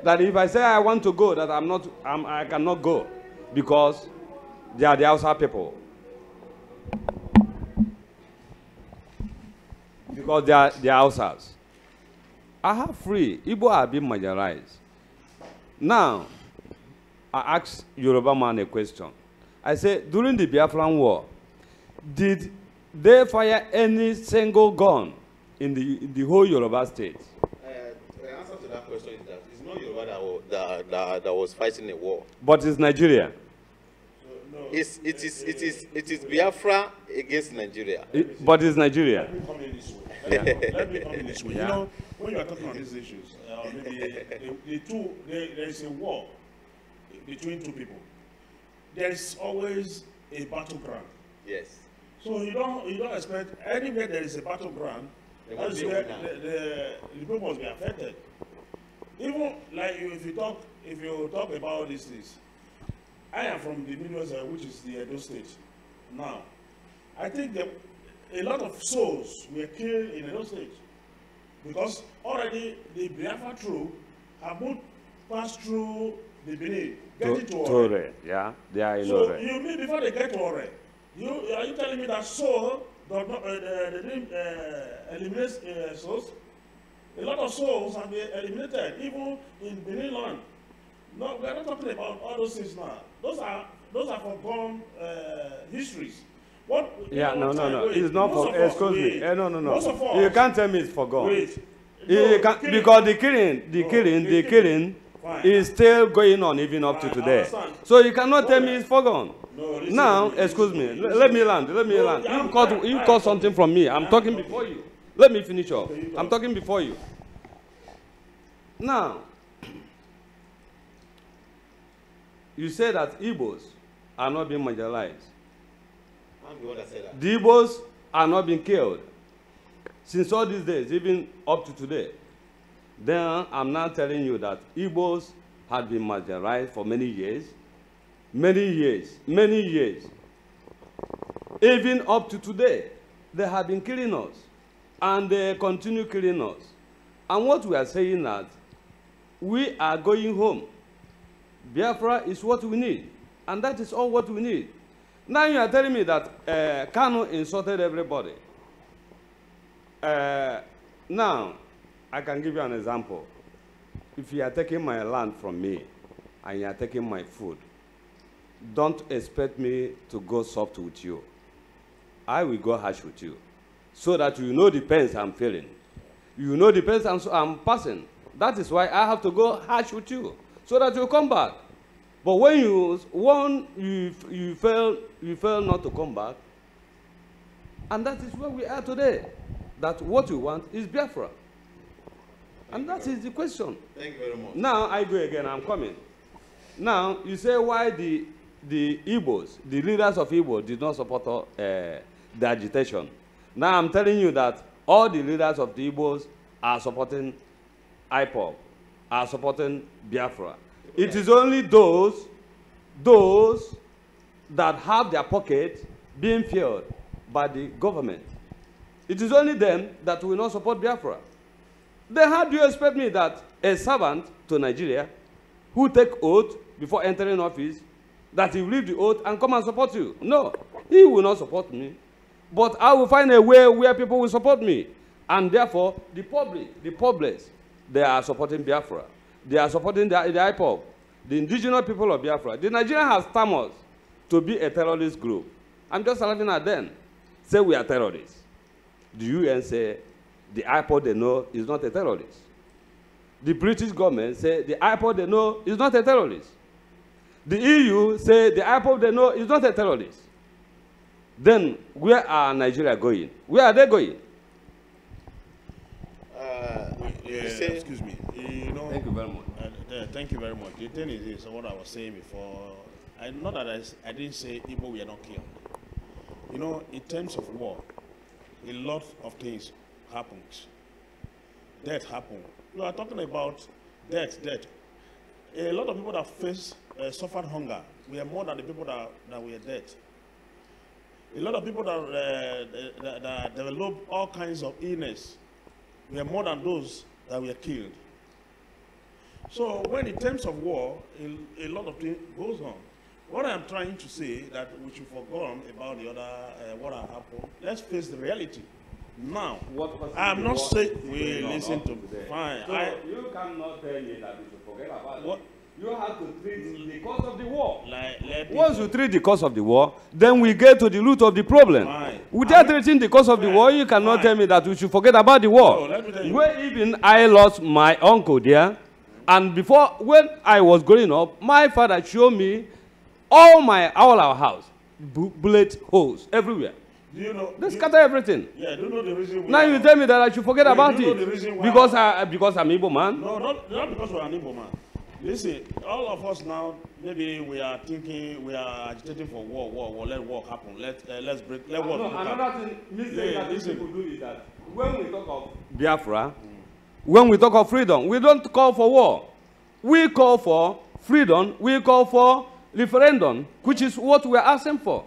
that if I say I want to go, that I cannot go because they are the Hausa people? Because they are Hausas. I have free. Igbo are being marginalized. Now, I asked Yoruba man a question. I said, during the Biafran War, did they fire any single gun in the whole Yoruba state? The answer to that question is that it's not Yoruba that was fighting a war. But it's Nigeria. It is Biafra against Nigeria. But it's Nigeria. Let me come in this way. Yeah. Let me come in this way. Yeah. You know, when you are talking on these issues, there is a war between two people. There is always a battleground. Yes. So you don't expect anywhere there is a battleground, that's where the people must be affected. Even like if you talk about these things, I am from the Midwest, which is the Edo State. Now, I think that a lot of souls were killed in Edo State because already the Biafra troop have moved past through the Benin, getting to Ore. Yeah, they are in So Ore. you mean before they get to Ore, are you telling me that soul does not they didn't eliminate souls? A lot of souls have been eliminated, even in Benin land. No, we are not talking about all those things now. Those are forgone histories. No. It's not for. Excuse me. No. You can't tell me it's forgone. Wait. Because the killing is still going on even up to today. So you cannot tell me it's forgone. No, Now, excuse me. Let me land. You caught something from me. I'm talking before you. Let me finish up. I'm talking before you. Now, you say that Igbos are not being marginalized. I'm the one that said that. The Igbos are not being killed since all these days, even up to today. Then I'm now telling you that Igbos had been marginalized for many years. Even up to today, they have been killing us, and they continue killing us. And what we are saying that we are going home. Biafra is what we need, and that is all what we need. Now you are telling me that Kanu insulted everybody. Now, I can give you an example. If you are taking my land from me, and you are taking my food, don't expect me to go soft with you. I will go harsh with you, so that you know the pains I'm feeling. You know the pains I'm passing. That is why I have to go harsh with you, so that you come back. But when you fail not to come back, and that is where we are today. That what we want is Biafra. And that is the question. Thank you very much. Now I go again, I'm coming. Now you say why the Igbos, the leaders of Igbo did not support the agitation. Now I'm telling you that all the leaders of the Igbos are supporting IPOB, are supporting Biafra. It is only those that have their pocket being filled by the government. It is only them that will not support Biafra. Then how do you expect me that a servant to Nigeria who take oath before entering office, that he will leave the oath and come and support you? No, he will not support me. But I will find a way where people will support me. And therefore, the public, they are supporting Biafra. They are supporting the IPOB, the indigenous people of Biafra. The Nigeria has stammers to be a terrorist group, I'm just looking at them, say we are terrorists. The UN say the IPOD they know is not a terrorist. The British government say the IPOD they know is not a terrorist. The EU say the IPOD they know is not a terrorist. Then where are Nigeria going? Where are they going? Excuse me. You know, Thank you very much. Thank you very much. The thing is this, what I was saying before, not that I didn't say Igbo we are not killed. You know, in terms of war, a lot of things happens. Death happen. You are talking about death. A lot of people that suffered hunger, we are more than the people that were dead. A lot of people that develop all kinds of illness, we are more than those that were killed. So when in terms of war, a lot of things goes on. What I'm trying to say that we should forget about the other, what happened. Let's face the reality. Now, I'm not saying we listen to fine. So you cannot tell me that we should forget about it. You have to treat the cause of the war. Once you treat the cause of the war, then we get to the root of the problem. Without treating the cause of the war, you cannot tell me that we should forget about the war. No, where even I lost my uncle there, and before, when I was growing up, my father showed me all our house, bullet holes everywhere. Do you know? They scatter everything. Yeah, do you know the reason? Now you tell me that I should forget about it because I'm Igbo man. No, not because we're an Igbo man. Listen, all of us now, maybe we are thinking, we are agitating for war. Let war happen. Let's war. No, another thing that these people do is that when we talk of Biafra, when we talk of freedom, we don't call for war. We call for freedom. We call for referendum, which is what we are asking for.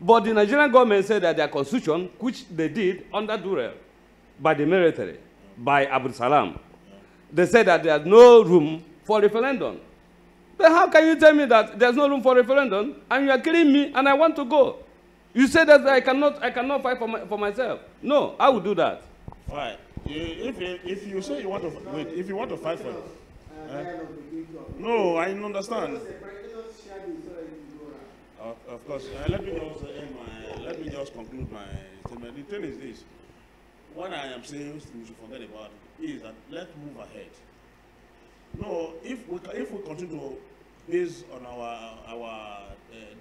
But the Nigerian government said that their constitution, which they did under Durrell, by the military, by Abdul Salam, they said that there's no room for referendum. Then how can you tell me that there's no room for referendum and you are killing me and I want to go? You say that I cannot fight for myself. No, I will do that. Fine. If you say you want to wait, if you want to fight for no, I understand. Of course. Let me just conclude my statement. The thing is this: what I am saying we should forget about is that let's move ahead. No, if we continue to base on our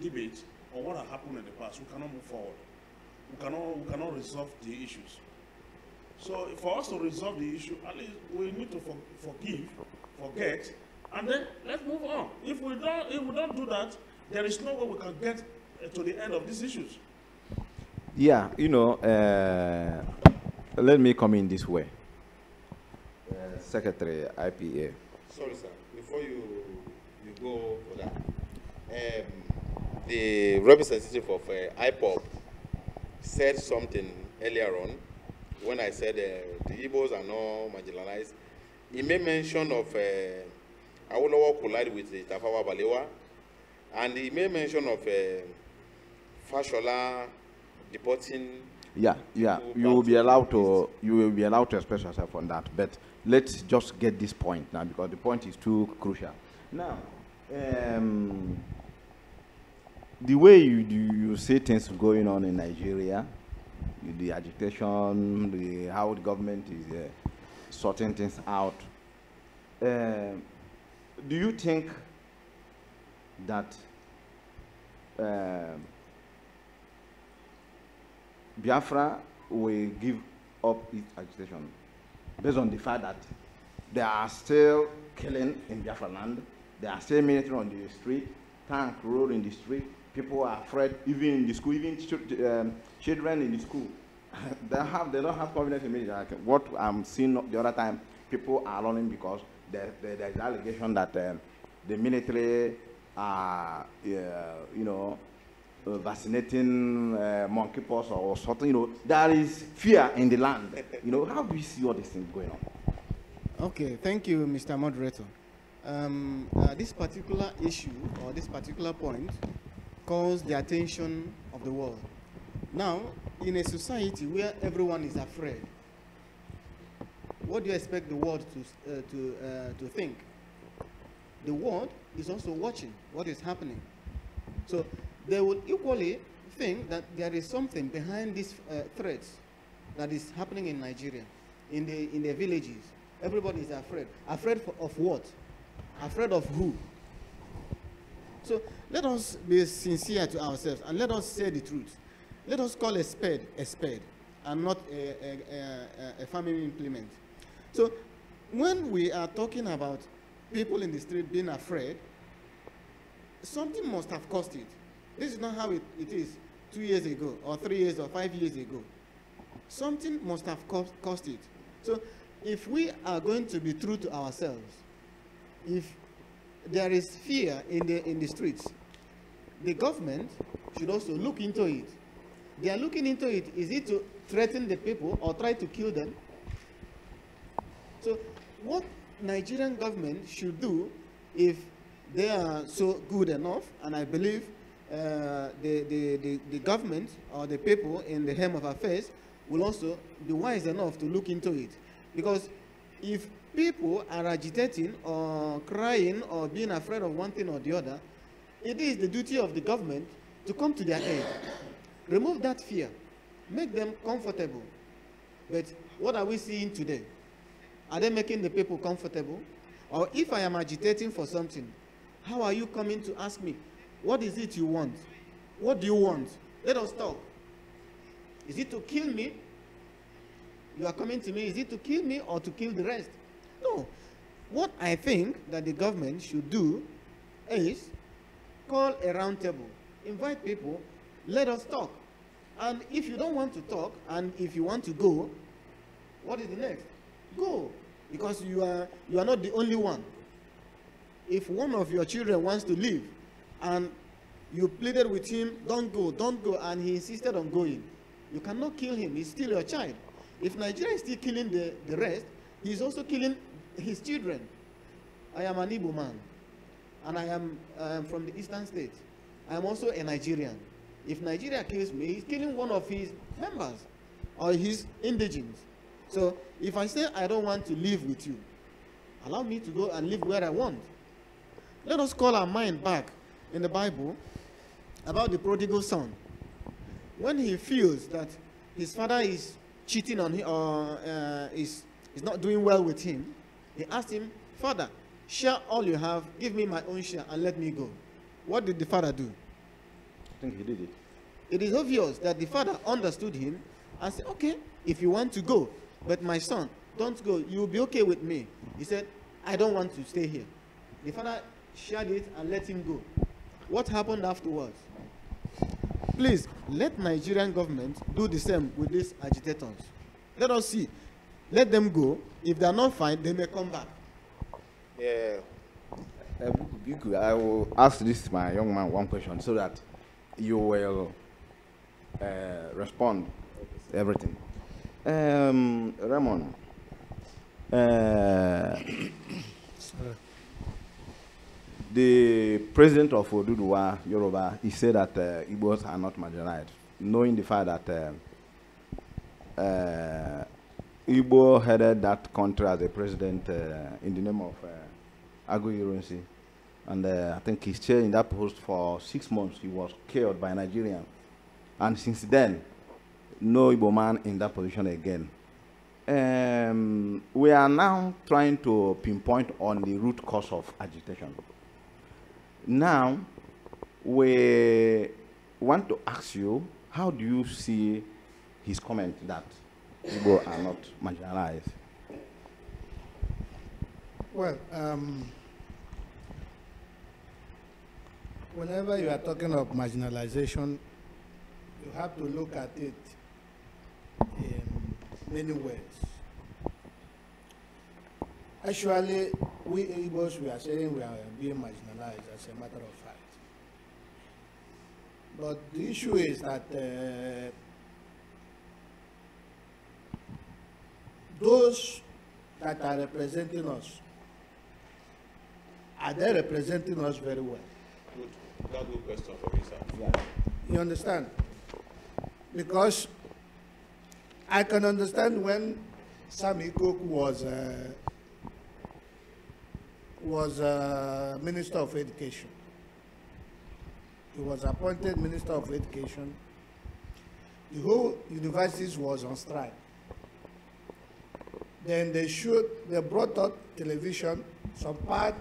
debate on what has happened in the past, we cannot move forward. We cannot resolve the issues. So for us to resolve the issue, at least we need to forgive, forget, and then let's move on. If we don't do that, there is no way we can get to the end of these issues. Yeah, you know, let me come in this way. Secretary, IPA. Sorry, sir. Before you go for that, the representative of IPOP said something earlier on when I said the Igbos are not marginalized. He made mention of Awolowo collide with the Tafawa Balewa, and he made mention of Fashola deporting. Yeah. You will be allowed to express yourself on that, but let's just get this point now because the point is too crucial. Now, the way you see things going on in Nigeria, the agitation, how the government is sorting things out, do you think that Biafra will give up its agitation based on the fact that they are still killing in Biafra land, they are still military on the street, tank roll in the street, people are afraid, even in the school, even children in the school. They don't have confidence in military. What I'm seeing the other time, people are running because there's allegation that the military are, vaccinating monkeypox or something. You know, there is fear in the land. You know, how do you see all these things going on? Okay, thank you, Mr. Moderator. This particular issue or this particular point calls the attention of the world. Now, in a society where everyone is afraid, what do you expect the world to think? The world is also watching what is happening. So they will equally think that there is something behind these threats that is happening in Nigeria, in the villages. Everybody is afraid. Afraid of what? Afraid of who? So let us be sincere to ourselves and let us say the truth. Let us call a spade and not a farming implement. So when we are talking about people in the street being afraid, something must have caused it. This is not how it is 2 years ago or 3 years or 5 years ago. Something must have caused it. So if we are going to be true to ourselves, if there is fear in the streets, the government should also look into it. They are looking into it. Is it to threaten the people or try to kill them? So what Nigerian government should do, if they are so good enough, and I believe the government or the people in the helm of affairs will also be wise enough to look into it. Because if people are agitating or crying or being afraid of one thing or the other, it is the duty of the government to come to their aid. Remove that fear. Make them comfortable. But what are we seeing today? Are they making the people comfortable? Or if I am agitating for something, how are you coming to ask me, what is it you want? What do you want? Let us talk. Is it to kill me? You are coming to me, is it to kill me or to kill the rest? No. What I think that the government should do is call a round table. Invite people, let us talk. And if you don't want to talk, and if you want to go, what is the next? Go. Because you are not the only one. If one of your children wants to leave, and you pleaded with him, don't go, and he insisted on going, you cannot kill him. He's still your child. If Nigeria is still killing the rest, he's also killing his children. I am an Igbo man, and I am from the eastern states. I am also a Nigerian. If Nigeria kills me, he's killing one of his members or his indigenes. So if I say I don't want to live with you, allow me to go and live where I want. Let us call our mind back in the Bible about the prodigal son. When he feels that his father is cheating on him or is not doing well with him, he asked him, Father, share all you have, give me my own share and let me go. What did the father do? I think he did it. It is obvious that the father understood him and said, okay, if you want to go, but my son, don't go, you'll be okay with me. He said, I don't want to stay here. The father shared it and let him go. What happened afterwards? Please, let Nigerian government do the same with these agitators. Let us see. Let them go. If they are not fine, they may come back. Yeah. I will ask this my young man one question so that you will respond to everything. Ramon, the president of Oduduwa, Yoruba, he said that Igbos are not marginalized, knowing the fact that Igbo headed that country as a president in the name of Aguiyi. And I think he stayed in that post for 6 months. He was killed by Nigerians. And since then, no Igbo man in that position again. We are now trying to pinpoint on the root cause of agitation. Now, we want to ask you, how do you see his comment that Igbo are not marginalized? Well, whenever you are talking of marginalization, you have to look at it in many ways. Actually, we Igbos, we are saying we are being marginalized as a matter of fact. But the issue is that those that are representing us, are they representing us very well? Good. That's a good question for me, sir. Yeah. You understand? Because I can understand when Sam Ikok was Minister of Education. he was appointed Minister of Education, the whole universities was on strike. Then they brought out television, some part,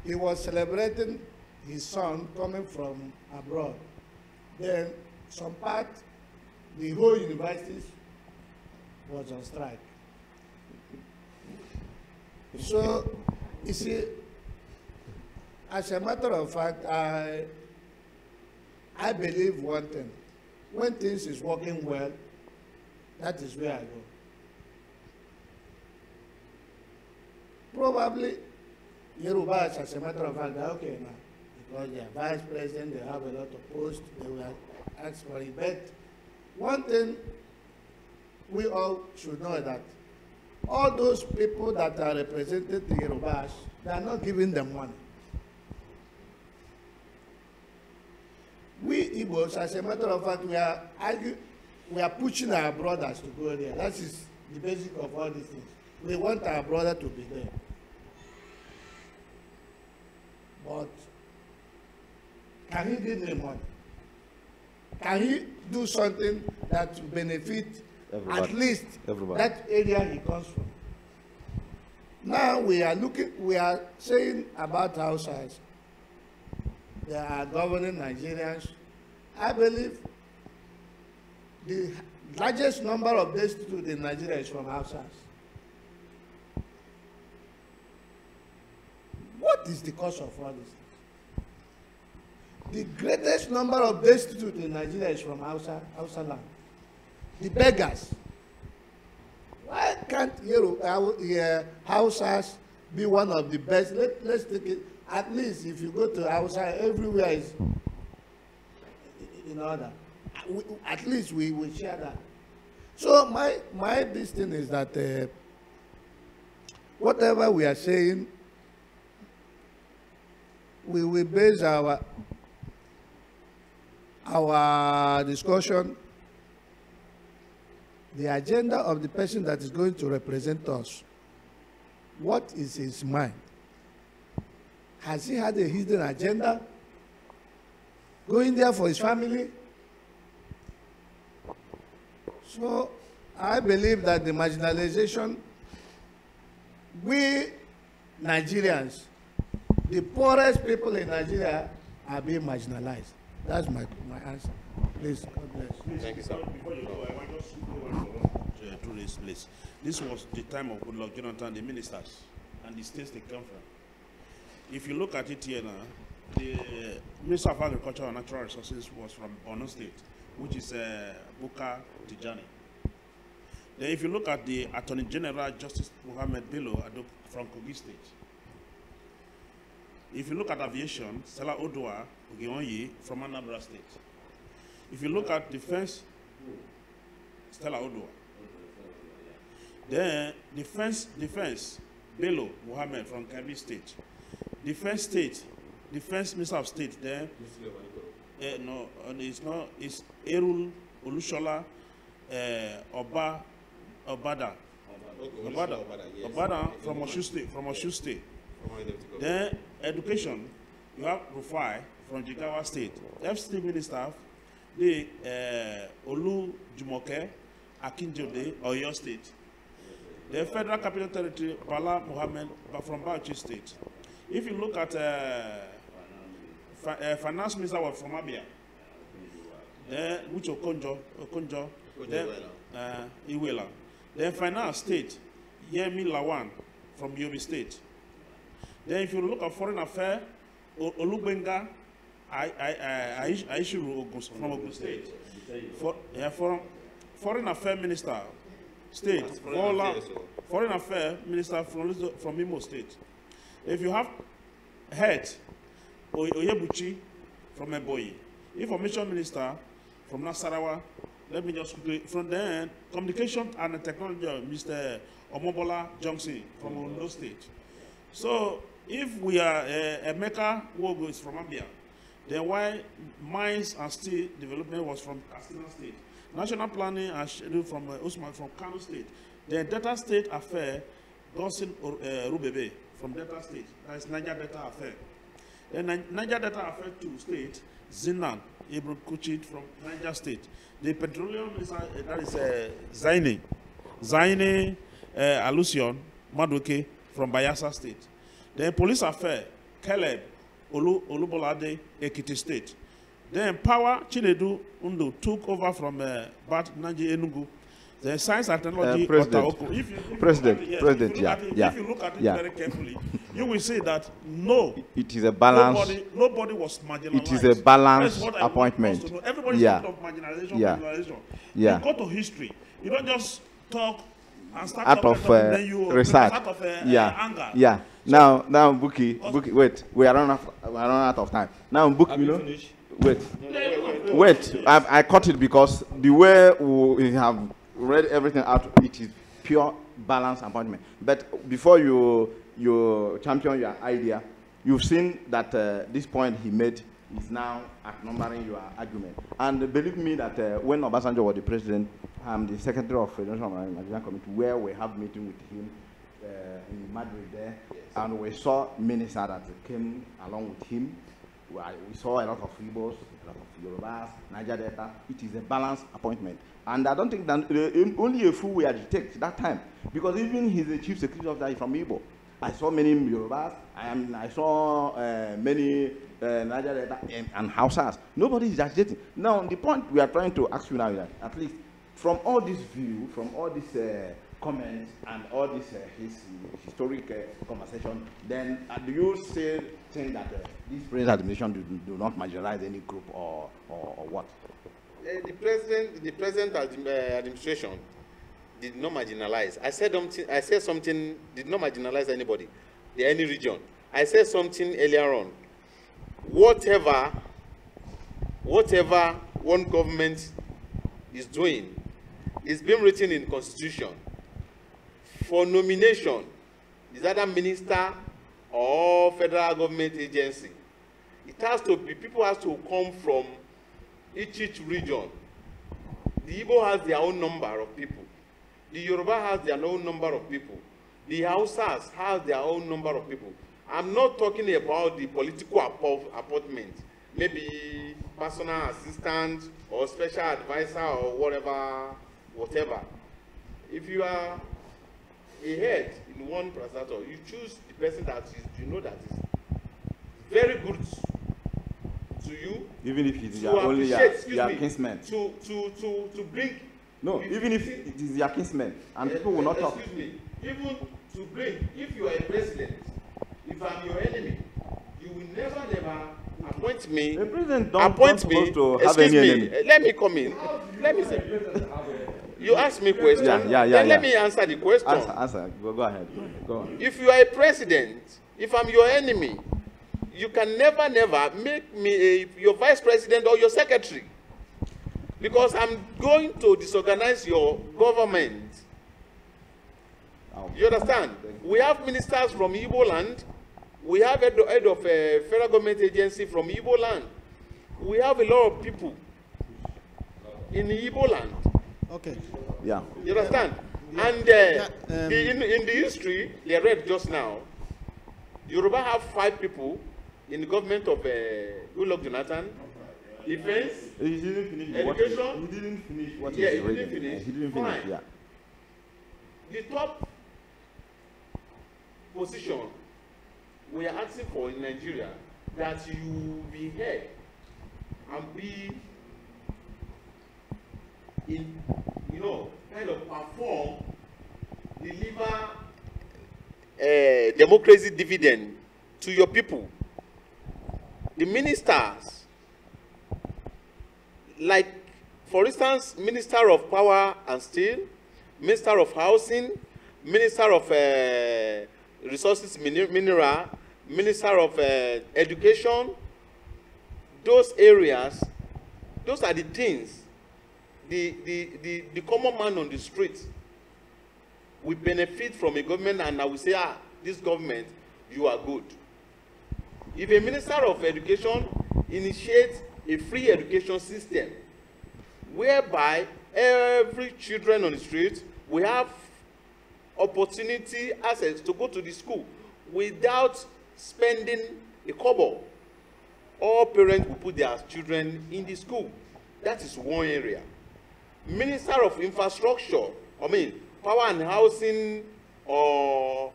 he was celebrating his son coming from abroad. Then some part, the whole universities was on strike. So, you see, as a matter of fact, I believe one thing. When things is working well, that is where I go. Probably, Yoruba, as a matter of fact, they're okay now. Because they are vice president, they have a lot of posts, they will ask for it. But one thing we all should know that all those people that are represented the Yorubas, they are not giving them money. We Igbos, as a matter of fact, we are pushing our brothers to go there. That is the basic of all these things. We want our brother to be there. But can he give them money? Can he do something that will benefit at least that area he comes from? Now we are saying about Hausas. They are governing Nigerians. I believe the largest number of destitute in Nigeria is from Hausas. What is the cause of all this? The greatest number of destitute in Nigeria is from Hausa land. The beggars. Why can't Hausas be one of the best? Let's take it. At least if you go to Hausa, everywhere is in order. At least we will share that. So my this thing is that whatever we are saying, we will base our discussion, the agenda of the person that is going to represent us. What is his mind? Has he had a hidden agenda? Going there for his family? So I believe that the marginalization, we Nigerians, the poorest people in Nigeria are being marginalized. That's my answer. Please, God bless. Thank you, sir. Before you go, I want just to go to this place. This was the time of Goodluck Jonathan, the ministers, and the states they come from. If you look at it here now, the Minister of Agriculture and Natural Resources was from Borno State, which is Buka Tijani. Then if you look at the Attorney General Justice Mohammed Bello from Kogi State. If you look at aviation, Stella Odua Ogeonyi from Anambra State. If you look at defense, Stella Odua. Then defense, Bello Mohammed from Kebbi State. Defense Minister of State there. No, it's not. It's Erul Olushola Obada from Oshu State. Then education, you have Rufai from Jigawa State. FCT Minister, the Olu Jumoke Akinjode, Oyo State. The Federal Capital Territory, Bala Mohammed from Bauchi State. If you look at Finance Minister was from Abia, which Okonjo, then Iwela. Then Finance State, Yemi Lawan from Yobe State. Then if you look at Foreign Affairs, Olubenga Aishuru from Ogun State. Foreign Affairs Minister, State, Foreign Affairs Minister from Imo State. If you have head, Oyebuchi from Ebonyi, Information Minister from Nasarawa, let me just quickly, from then, Communication and Technology, Mr. Omobola Johnson from Ondo State. So, if we are Emeka Wogo is from Abia, then why Mines and Steel Development was from Katsina State, National Planning and Schedule from Usman from Kano State, then Delta State Affair, Gosin Rubebe from Delta State, that is Niger Delta Affair. Then Niger Delta affect 2 states, Zinan, Ibn Kuchit from Niger State. The petroleum is, that is Zaine, Alusion, Maduke from Bayelsa State. Then police affair, Caleb, Olubolade, Ekiti State. Then power, Chinedu Undu took over from Bat Naji Enugu. The science and technology, President, if you look at it very carefully, you will see that it is a balance. Nobody was marginalized. It is a balanced appointment. Everybody's talking of marginalization. You go to history. You don't just talk and start out of research. Out of anger. Yeah. Now, Buki, wait. We are running out of time. Now, Buki, wait. I cut it because the way we have read everything out, it is pure balance appointment. But before you champion your idea, you've seen that this point he made is now outnumbering your argument. And believe me that when Obasanjo was the president, I'm the secretary of the National Nigerian Committee, where we have meeting with him in Madrid there, and we saw ministers that came along with him. We saw a lot of Igbos, a lot of Yorubas, Niger Delta. It is a balanced appointment. And I don't think that only a few were detected that time, because even he's the chief security officer from Igbo. I saw many Yorubas, I saw many Niger Delta and Hausas. Nobody is agitating. Now, the point we are trying to ask you now is that, at least from all this view, from all these comments and all this historic conversation, then do you still think that this present administration do not marginalize any group or what? The present administration did not marginalize. I said something did not marginalize anybody, any region. I said something earlier on. Whatever one government is doing is being written in Constitution. For nomination, is either minister or federal government agency. It has to be, people have to come from each region. The Igbo has their own number of people. The Yoruba has their own number of people. The Hausas have their own number of people. I'm not talking about the political appointment, maybe personal assistant or special advisor or whatever. If you are a head in one prestator, you choose the person that you know that is very good to you. Even if it is only your kinsman. To bring. No, even if it is your kinsman and people will not talk. Excuse me. Even to bring, if you are a president, if I'm your enemy, you will never appoint me. The president don't supposed to have any enemy. Let me come in. Let me say. You ask me a question. Yeah. Let me answer the question. Answer. Go ahead. Go on. If you are a president, if I'm your enemy, you can never make me your vice president or your secretary. Because I'm going to disorganize your government. You understand? We have ministers from Igbo land. We have head of a federal government agency from Igbo land. We have a lot of people in Igbo land. Okay. Yeah. You understand? And in the history they read just now, Yoruba have 5 people in the government of Goodluck Jonathan. Defense, he didn't finish education. He didn't finish what he was didn't finish. He didn't finish. Fine. Yeah. The top position we are asking for in Nigeria, that you be here and be in, kind of perform, deliver democracy dividend to your people. The ministers, like, for instance, Minister of Power and Steel, Minister of Housing, Minister of Resources Mineral, Minister of Education, those areas, those are the things the common man on the street will benefit from a government, and I will say, this government, you are good. If a Minister of Education initiates a free education system whereby every children on the street will have opportunity, access to go to the school without spending a kobo, all parents will put their children in the school. That is one area. Minister of Infrastructure, I mean, Power and Housing, or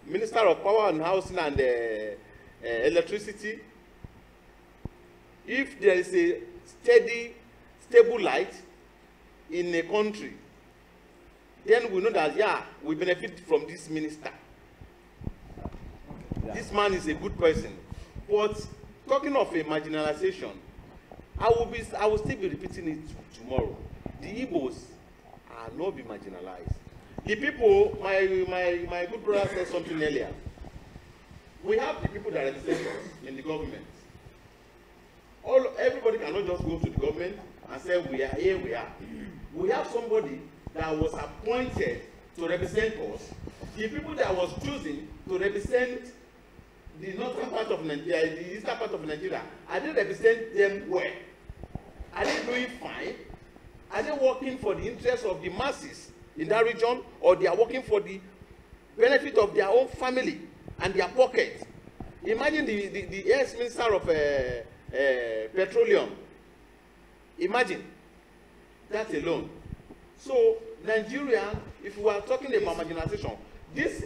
Minister of Power and Housing and Electricity. If there is a stable light in a country, then we know that, yeah, we benefit from this minister. Yeah. This man is a good person. But talking of a marginalization, I will still be repeating it tomorrow. The Igbos are not be marginalized. The people, my good brother said something earlier. We have the people that represent us in the government. Everybody cannot just go to the government and say, we are here, we are. We have somebody that was appointed to represent us. The people that was chosen to represent the northern part of Nigeria, the eastern part of Nigeria, are they represent them well? Are they doing fine? Are they working for the interests of the masses in that region, or they are working for the benefit of their own family and their pocket? Imagine the ex-minister of petroleum. Imagine that alone. So Nigeria, if we are talking about marginalization, this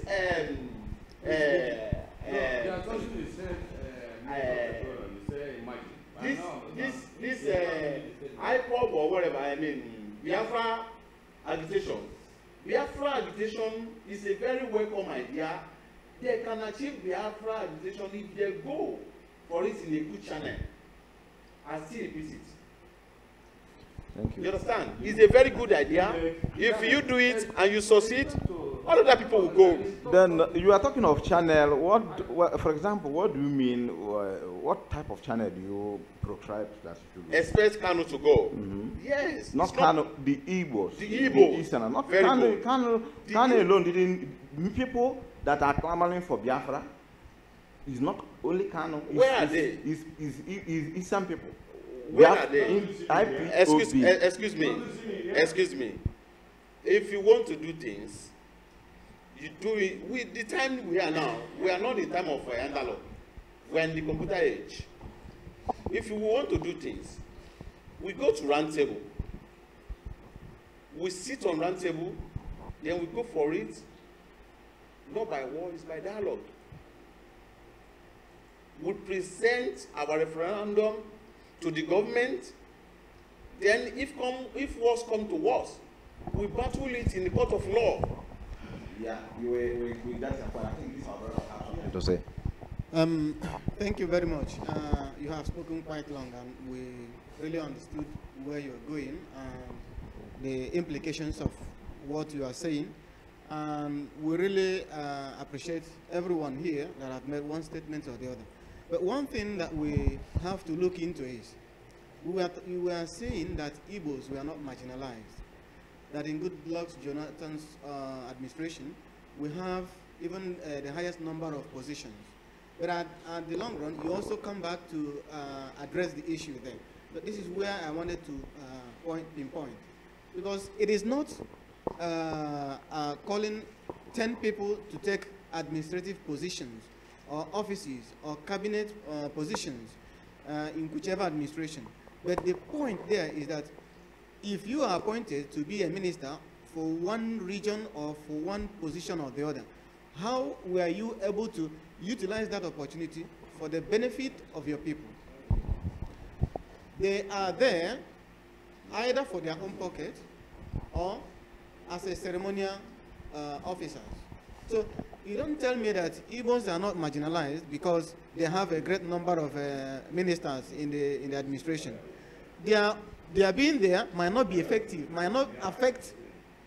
IPOB or whatever, I mean, Biafra agitation. Biafra agitation is a very welcome idea. They can achieve Biafra agitation if they go for it in a good channel. I still repeat it. Thank you. You understand? It's a very good idea. If you do it and you succeed, all other people will go. Then you are talking of channel. What, for example, what do you mean? What type of channel do you prescribe that should go? Expect Kano to go. Yes. Not Kano, the Igbos. The Igbos. Eastern, not Very Kano. good. Kano alone didn't. People that are clamoring for Biafra is not only Kano. Where are they? Is Eastern people. Where are they? Excuse me. If you want to do things, you do it. With the time we are now, we are not in the time of analog. We are in the computer age. If you want to do things, we go to round table. We sit on round table, then we go for it. Not by words, by dialogue. We present our referendum to the government. Then if worse come to worse, we battle it in the court of law. Yeah, that's a point. I think this is our brother to say. Thank you very much. You have spoken quite long, and we really understood where you're going and the implications of what you are saying. And we really appreciate everyone here that have made one statement or the other. But one thing that we have to look into is, we were saying that Igbos were not marginalized, that in Goodluck Jonathan's administration, we have even the highest number of positions. But at the long run, you also come back to address the issue there. But this is where I wanted to pinpoint. Because it is not calling 10 people to take administrative positions or offices or cabinet positions in whichever administration. But the point there is that if you are appointed to be a minister for one region or for one position or the other, how were you able to utilize that opportunity for the benefit of your people? They are there either for their own pocket or as a ceremonial officers. So you don't tell me that Igbos are not marginalized because they have a great number of ministers in the administration. Their being there might not be effective, might not affect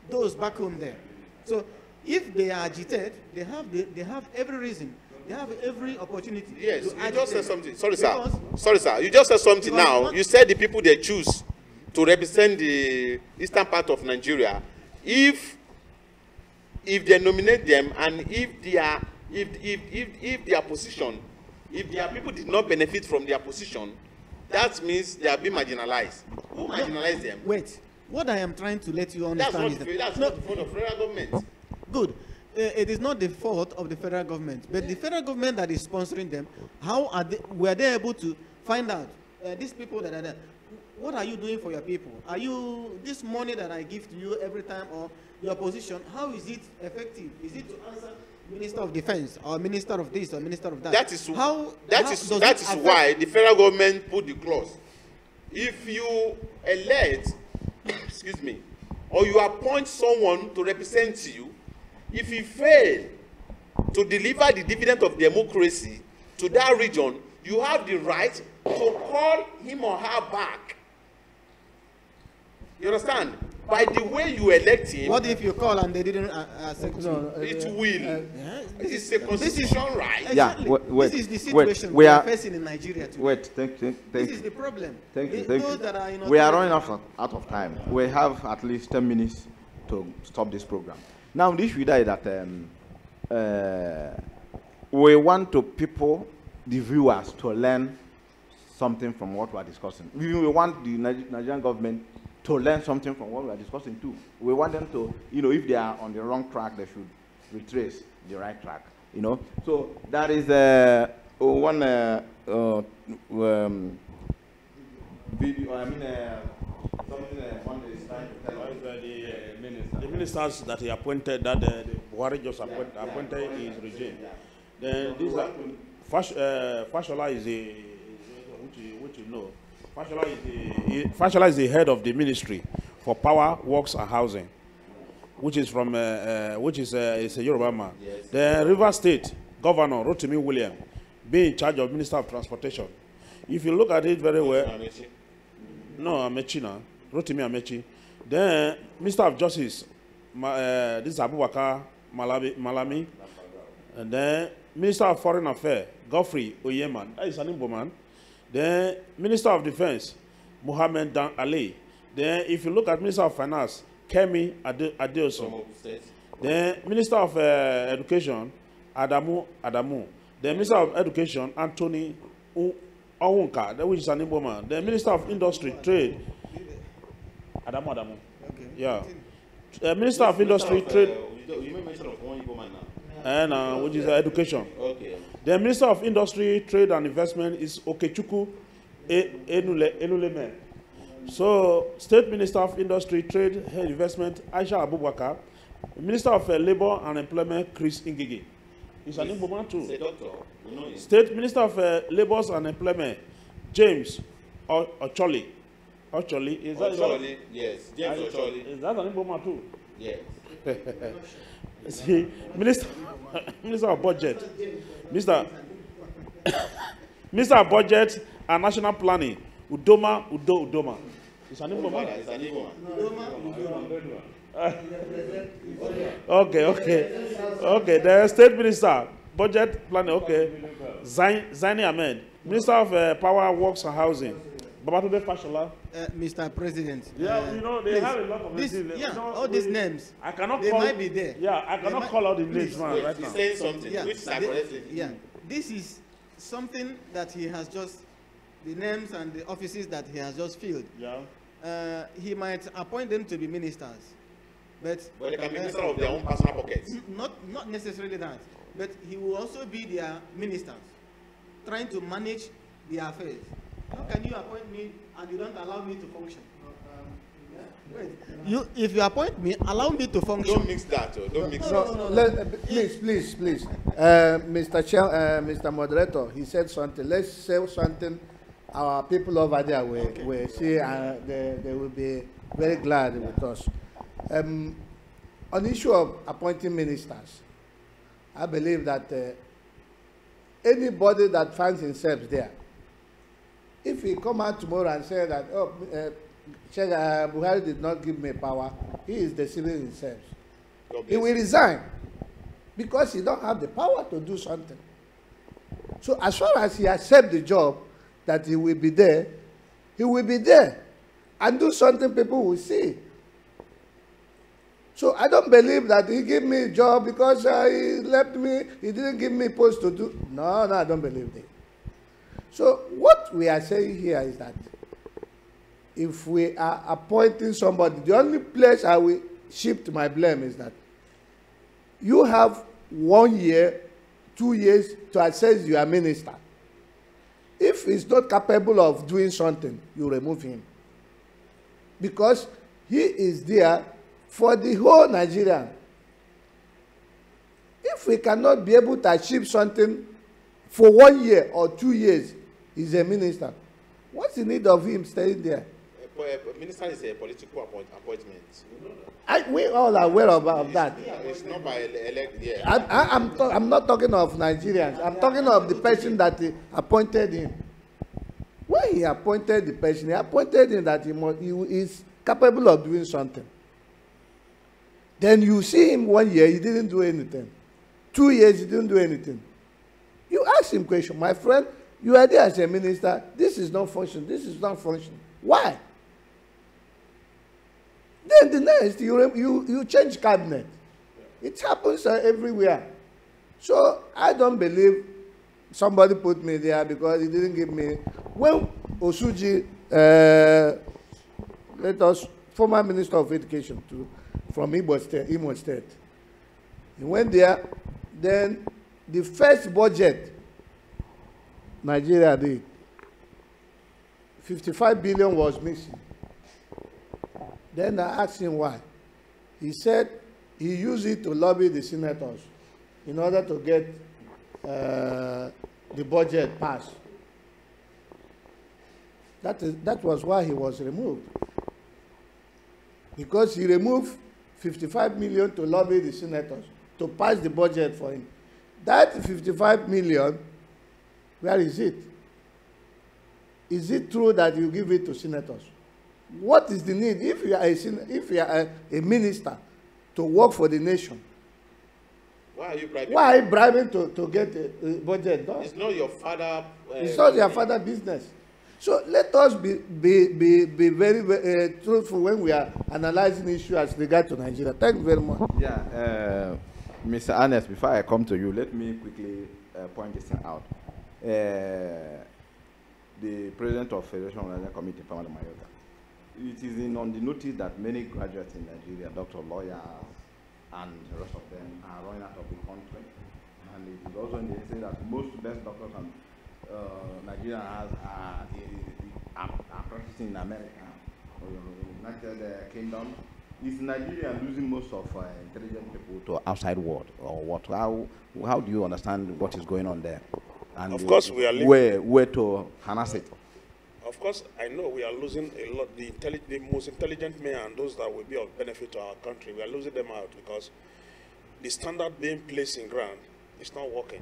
those back home there. So if they are agitated, they have every reason, they have every opportunity. Yes, to you just said something. Sorry, because, sir. Sorry, sir. You just said something now. You said the people they choose to represent the eastern part of Nigeria, if they nominate them and if their position, if their people did not benefit from their position, that means they are being marginalized. Who marginalized them? Wait, what I am trying to let you understand That's not the fault of federal government. Good. it is not the fault of the federal government, but the federal government that is sponsoring them. How are they? Were they able to find out these people that are there? What are you doing for your people? Are you this money that I give to you every time, or your position? How is it effective? Is it to answer Minister of Defense or Minister of this or Minister of that? That is that is why the federal government put the clause. If you elect, excuse me, or you appoint someone to represent you, if he fail to deliver the dividend of democracy to that region, you have the right to call him or her back. You understand? By the way you elect him. What if you call and they didn't accept you? It will. It is a constitutional right. Exactly. Yeah, wait, this is the situation we are facing in Nigeria today. Wait, thank This you. is the problem. Thank you. Those Thank you. that are in We are authority- running out of time. We have at least 10 minutes to stop this program. Now, the issue is that we want the viewers, to learn something from what we are discussing. We want the Nigerian government to learn something from what we are discussing too. We want them to, if they are on the wrong track, they should retrace the right track. So that is one video. I mean, something one is trying to tell us. The ministers that he appointed, that the Buhari just appointed his regime. Then these are Fashola is which you know. Fashola is the head of the Ministry for Power, Works and Housing, which is from is a Yoruba man. Yes. The River State Governor Rotimi William being in charge of Minister of Transportation. If you look at it very well, no, Amechi now, Rotimi Amechi. Then Minister of Justice, this is Abubakar Malami, and then Minister of Foreign Affairs, Godfrey Oyeman, that is an Igbo man. Then Minister of Defense, Mohammed Dan Ali. Then if you look at Minister of Finance, Kemi Adeosun. Then Minister of Education, Adamu. Then Minister of Education, Anthony Owunka, which is an Igbo man. Then Minister of Industry, Trade, Adamu. Okay. Yeah. Minister of Industry, Trade. You mentioned of one Igbo man now. And which is education. Okay. The Minister of Industry, Trade and Investment is Okechukwu Enuleme. So, State Minister of Industry, Trade and Investment, Aisha Abubakar. Minister of Labor and Employment, Chris Ngigi. He's an Igbo man too. He's a doctor. We know him. State Minister of Labor and Employment, James Ocholi. Ocholi. Is that Ocholi, yes. James Ocholi. Is that an Igbo man too? Yes. See, Minister of Budget, Minister of Budget and National Planning, Udoma. It's an Igbo man. It's an Igbo man. Okay. The State Minister, Budget Planning. Okay. Zaini Ahmed, Minister of Power, Works and Housing, Babatunde Fashola. Mr. President. Yeah, they have a lot of this, names. yeah, all these names. I cannot they call. might be there. Yeah, I cannot call out the names, man. Wait, Right he's now. saying something. Yeah, Which is correctly. yeah. This is something that he has just, the names and the offices that he has just filled. Yeah. He might appoint them to be ministers, but they can be minister of their own personal pockets. Not necessarily that, but he will also be their ministers, trying to manage their affairs. How can you appoint me and you don't allow me to function? Wait, if you appoint me, allow me to function. Don't mix that. Don't mix that. No. Please. Mr. Moderator, he said something. Let's say something. Our people over there will see, and they will be very glad with us. On the issue of appointing ministers, I believe that anybody that finds himself there, if he come out tomorrow and say that, Buhari did not give me power, he is deceiving himself. He will resign because he don't have the power to do something. So as far as he accepts the job that he will be there and do something people will see. So I don't believe that he gave me a job because he left me, he didn't give me a post to do. No, I don't believe that. So what we are saying here is that if we are appointing somebody, the only place I will shift my blame is that you have 1 year, 2 years to assess your minister. If he's not capable of doing something, you remove him. Because he is there for the whole Nigeria. If we cannot be able to achieve something for 1 year or 2 years, he's a minister. What's the need of him staying there? Minister is a political appointment. We all are aware about that. It's not by elect. Yeah. I'm not talking of Nigerians. I'm talking of the person that appointed him. When he appointed the person, he appointed him that he is capable of doing something. Then you see him 1 year, he didn't do anything. 2 years, he didn't do anything. You ask him question, my friend, you are there as a minister, this is not functioning, this is not functioning. Why? Then the next, you change cabinet. It happens everywhere. So I don't believe somebody put me there because he didn't give me. When Osuji, former Minister of Education from Imo State, he went there, then the first budget Nigeria did, 55 billion was missing. Then I asked him why. He said he used it to lobby the senators in order to get the budget passed. That was why he was removed. Because he removed 55 million to lobby the senators to pass the budget for him. That 55 million, where is it? Is it true that you give it to senators? What is the need if you are a minister to work for the nation? Why are you bribing? Why are you bribing to get a budget done? It's not your father. It's not your father's business. So let us be very truthful when we are analyzing issues as regard to Nigeria. Thank you very much. Yeah, Mr. Ernest, before I come to you, let me quickly point this thing out. The president of Federation of Nigerian Committee, Palma, it is on the notice that many graduates in Nigeria, doctor, lawyers, and the rest of them are running out of the country. And it is also in the say that most best doctors and Nigeria has are practicing in America, United Kingdom. Is Nigeria losing most of intelligent people to outside world, or what? How do you understand what is going on there? And of course, we are living where to harness it. Of course, I know we are losing a lot. The most intelligent men and those that will be of benefit to our country, we are losing them out because the standard being placed in ground is not working.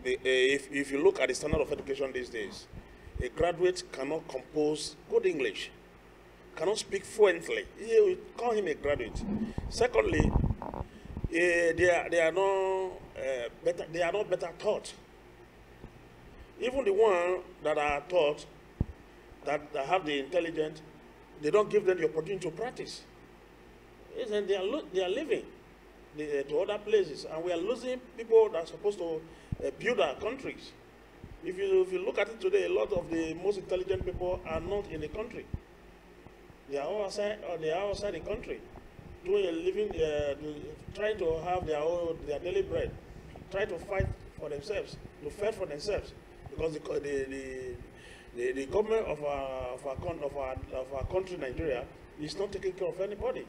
If you look at the standard of education these days, a graduate cannot compose good English, cannot speak fluently. You call him a graduate. Secondly, they are not better taught. Even the ones that are taught, that have the intelligence, they don't give them the opportunity to practice. And they are leaving to other places, and we are losing people that are supposed to build our countries. If you look at it today, a lot of the most intelligent people are not in the country. They are outside the country, doing a living, trying to have their daily bread, trying to fight for themselves, to fend for themselves, because the government of our country, Nigeria, is not taking care of anybody.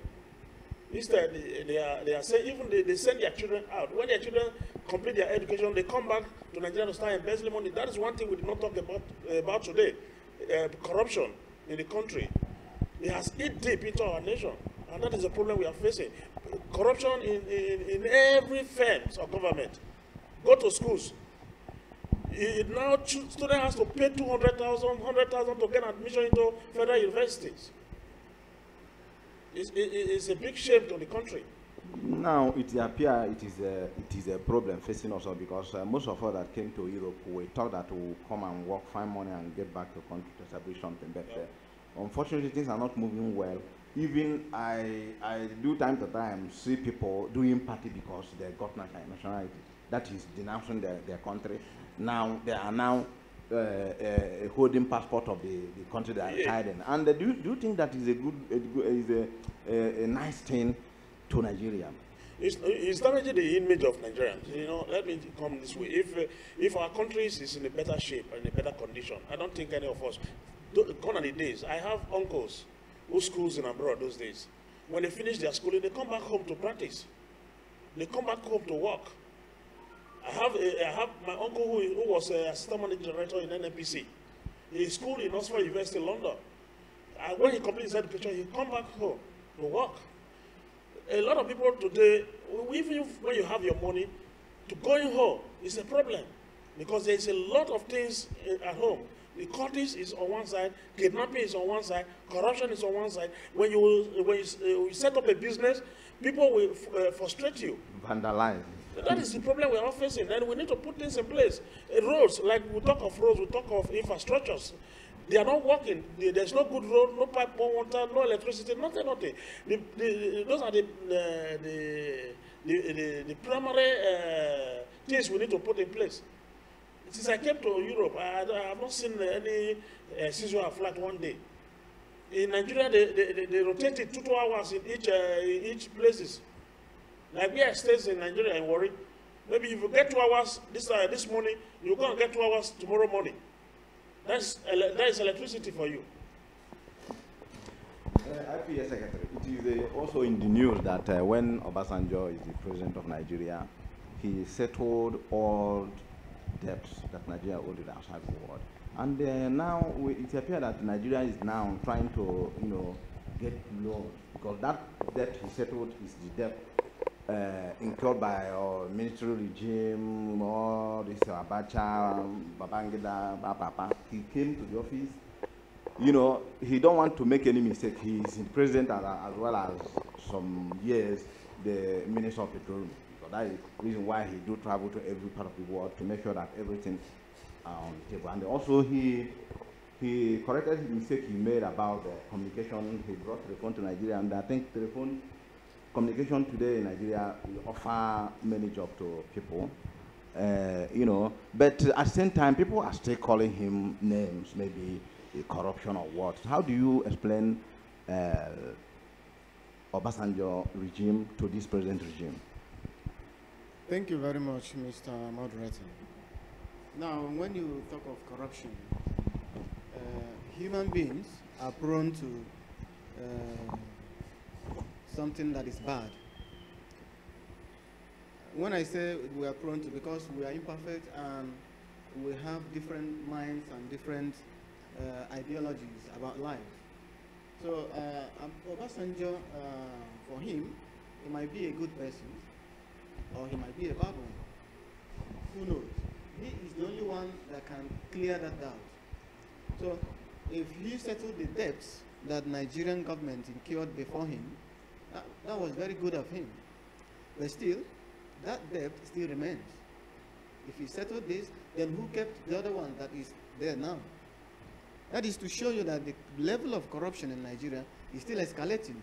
Instead, they are saying, even they send their children out. When their children complete their education, they come back to Nigeria to start embezzling money. That is one thing we did not talk about today. Corruption in the country. It has eaten deep into our nation, and that is a problem we are facing. Corruption in every firm of government. Go to schools. Now student has to pay 200,000, 100,000 to get admission into federal universities. It's a big shame to the country. Now it appears it is a problem facing us all, because most of us that came to Europe, we thought that we will come and work, find money, and get back to the country to establish something. But unfortunately, things are not moving well. Even I do time to time see people doing party because they got nationality. That is denouncing their country. Now they are now holding passport of the country they are residing. And do you think that is a nice thing to Nigeria? It's damaging the image of Nigerians. You know, let me come this way. If our country is in a better shape and in a better condition, I don't think any of us, gone are the days. I have uncles who schools in abroad those days. When they finish their schooling, they come back home to practice. They come back home to work. I have my uncle who was a assistant managing director in NNPC. He schooled in Oxford University, London. And when he completed his education, he come back home to work. A lot of people today, even when you have your money, to going home is a problem because there is a lot of things at home. The cultists is on one side, kidnapping is on one side, corruption is on one side. When you set up a business, people will frustrate you. Vandalize. That is the problem we're all facing. And we need to put things in place. Roads, like we talk of roads, we talk of infrastructures. They are not working. There's no good road, no pipe, no water, no electricity, nothing. Those are the primary things we need to put in place. Since I came to Europe, I have not seen any seasonal flight one day. In Nigeria, they rotate it 2 hours in each places. Like we are stays in Nigeria and worry. Maybe if you get 2 hours this morning, you're going to get 2 hours tomorrow morning. That is electricity for you. IPS Secretary, it is also in the news that when Obasanjo is the president of Nigeria, he settled all debts that Nigeria owed outside the world. And now it appears that Nigeria is now trying to, get loans because that debt he settled is the debt incurred by our military regime, all this Abacha, Babangida, Papa. He came to the office. He don't want to make any mistake. He is the president as well as some years the Minister of Petroleum. So that is the reason why he do travel to every part of the world to make sure that everything on the table. And also he corrected the mistake he made about the communication. He brought telephone to Nigeria, and I think communication today in Nigeria will offer many jobs to people. But at the same time, people are still calling him names, maybe corruption or what. How do you explain Obasanjo regime to this present regime? Thank you very much, Mr. Moderator. Now, when you talk of corruption, human beings are prone to something that is bad. When I say we are prone to, because we are imperfect and we have different minds and different ideologies about life. So Obasanjo, for him, he might be a good person, or he might be a bad one. Who knows? He is the only one that can clear that doubt. So if he settled the debts that Nigerian government incurred before him, that was very good of him. But still, that debt still remains. If he settled this, then who kept the other one that is there now? That is to show you that the level of corruption in Nigeria is still escalating.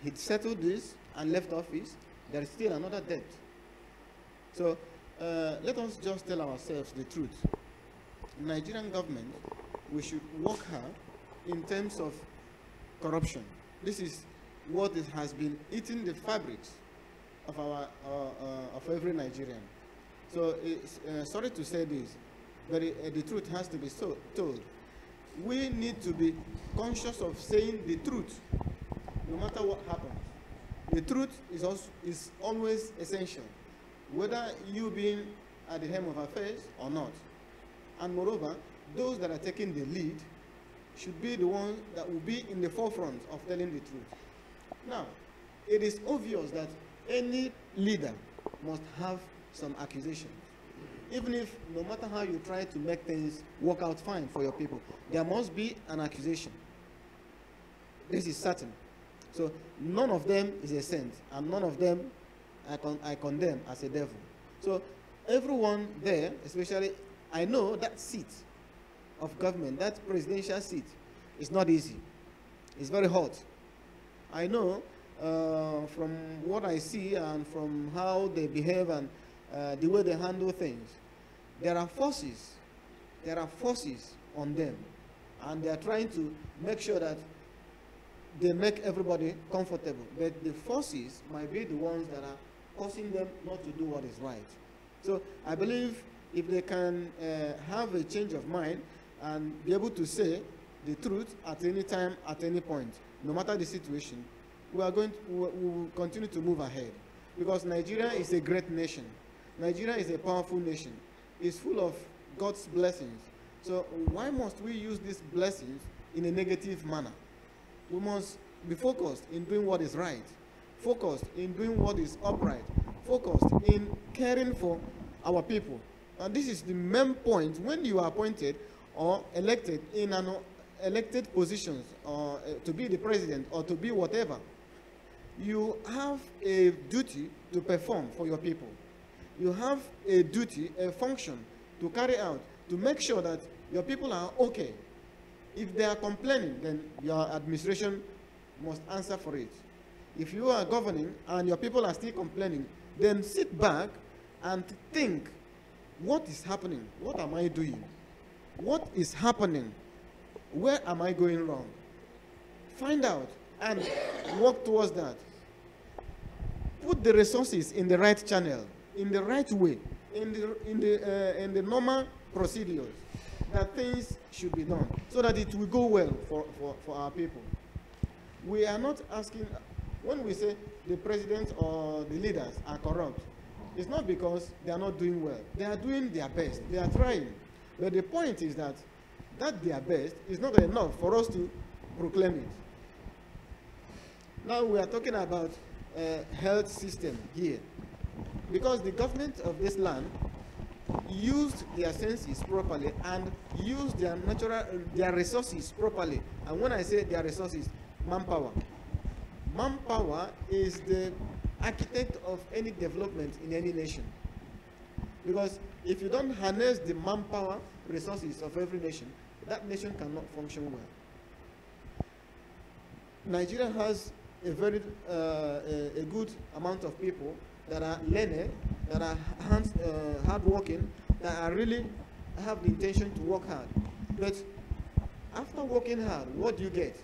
He settled this and left office, there is still another debt. So let us just tell ourselves the truth. Nigerian government, we should work hard in terms of corruption. This is what has been eating the fabrics of of every Nigerian. So sorry to say this, but the truth has to be told. We need to be conscious of saying the truth, no matter what happens. The truth is always essential, whether you being at the helm of affairs or not. And moreover, those that are taking the lead should be the ones that will be in the forefront of telling the truth. Now, it is obvious that any leader must have some accusations. Even if, no matter how you try to make things work out fine for your people, there must be an accusation. This is certain. So none of them is a saint, and none of them I condemn as a devil. So everyone there, especially, I know that seat of government, that presidential seat, is not easy. It's very hot. I know from what I see and from how they behave and the way they handle things, there are forces on them, and they are trying to make sure that they make everybody comfortable. But the forces might be the ones that are causing them not to do what is right. So I believe if they can have a change of mind and be able to say the truth at any time, at any point, no matter the situation, we will continue to move ahead. Because Nigeria is a great nation. Nigeria is a powerful nation. It's full of God's blessings. So why must we use these blessings in a negative manner? We must be focused in doing what is right, focused in doing what is upright, focused in caring for our people. And this is the main point when you are appointed or elected in an elected positions, or to be the president or to be whatever. You have a duty to perform for your people. You have a duty, a function to carry out, to make sure that your people are okay. If they are complaining, then your administration must answer for it. If you are governing and your people are still complaining, then sit back and think, what is happening? What am I doing? What is happening? Where am I going wrong? Find out and work towards that. Put the resources in the right channel, in the right way, in the normal procedures that things should be done so that it will go well for our people. We are not asking, when we say the president or the leaders are corrupt, it's not because they are not doing well. They are doing their best. They are trying. But the point is that their best is not enough for us to proclaim it. Now we are talking about health system here. Because the government of this land used their senses properly and used their resources properly. And when I say their resources, manpower. Manpower is the architect of any development in any nation. Because if you don't harness the manpower resources of every nation, that nation cannot function well. Nigeria has a very a good amount of people that are learned, that are hardworking, that are really have the intention to work hard. But after working hard, what do you get?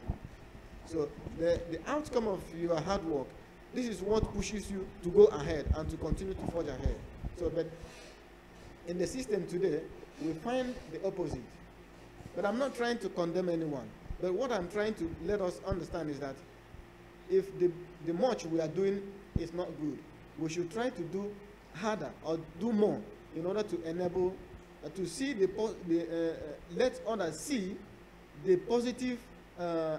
So the outcome of your hard work, this is what pushes you to go ahead and to continue to forge ahead. So, but in the system today, we find the opposite. But I'm not trying to condemn anyone. But what I'm trying to let us understand is that if the much we are doing is not good, we should try to do harder or do more in order to enable, to see let others see the positive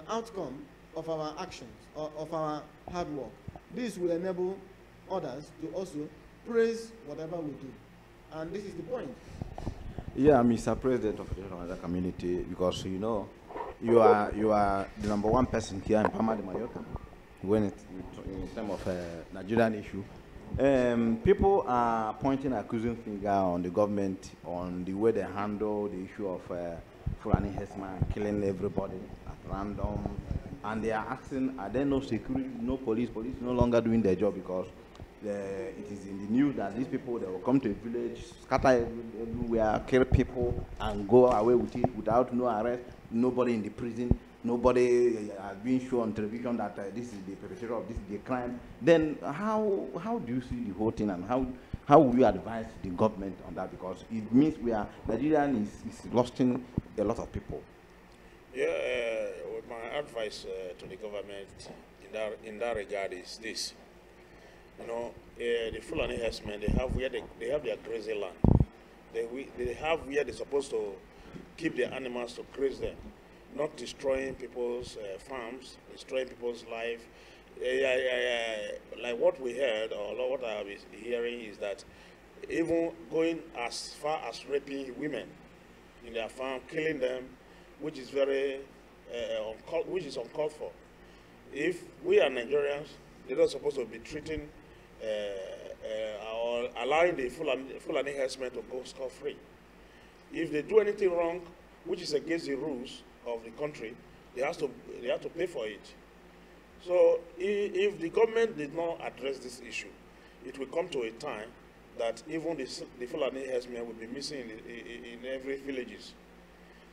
outcome of our actions, or of our hard work. This will enable others to also praise whatever we do. And this is the point. Yeah, Mr. President of the community, because you know, you are the #1 person here in Palma de Mallorca when in terms of Nigerian issue. People are pointing accusing finger on the government on the way they handle the issue of Fulani herdsmen killing everybody at random, and they are asking, are there no security, no police? Police no longer doing their job because it is in the news that these people, they will come to a village, scatter everywhere, kill people, and go away with it without no arrest, nobody in the prison, nobody has been shown on television that this is the perpetrator of this, the crime. Then how do you see the whole thing, and how would you advise the government on that? Because it means Nigeria is losing a lot of people. Yeah, my advice to the government in that regard is this. You know, the Fulani herdsmen, they have their grazing land. They have where they're supposed to keep their animals to graze them, not destroying people's farms, destroying people's life. Like what we heard, or what I was hearing, is that even going as far as raping women in their farm, killing them, which is very uncalled for. If we are Nigerians, they're not supposed to be treating or allowing the Fulani herdsmen to go scot-free. If they do anything wrong, which is against the rules of the country, they have to pay for it. So if the government did not address this issue, it will come to a time that even the Fulani herdsmen will be missing in every villages.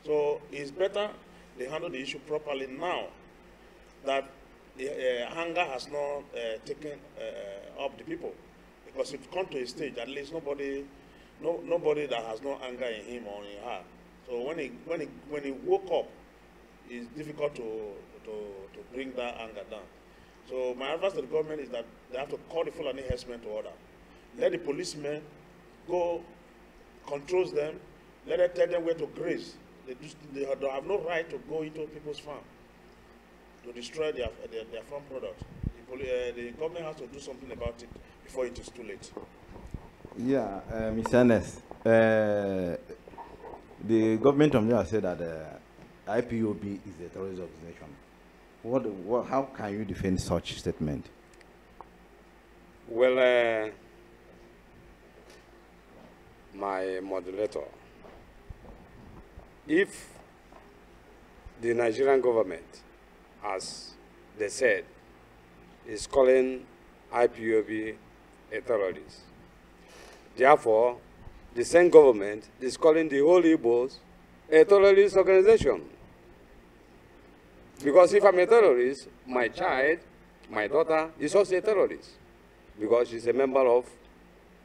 So it's better they handle the issue properly now that the hunger has not taken up the people. Because if come to a stage, at least nobody that has no anger in him or in her. So when he woke up, it's difficult to bring that anger down. So my advice to the government is that they have to call the Fulani herdsmen to order. Let the policemen go, controls them, let them tell them where to graze. They have no right to go into people's farm to destroy their farm products. The government has to do something about it before it is too late. Yeah, Mr. Ernest, the government of Nigeria said that IPOB is a terrorist organization. How can you defend such statement? Well, my moderator, if the Nigerian government, as they said, is calling IPOB a terrorist, therefore, the same government is calling the whole Igbos a terrorist organization. Because if I'm a terrorist, my child, my daughter, is also a terrorist. Because she's a member of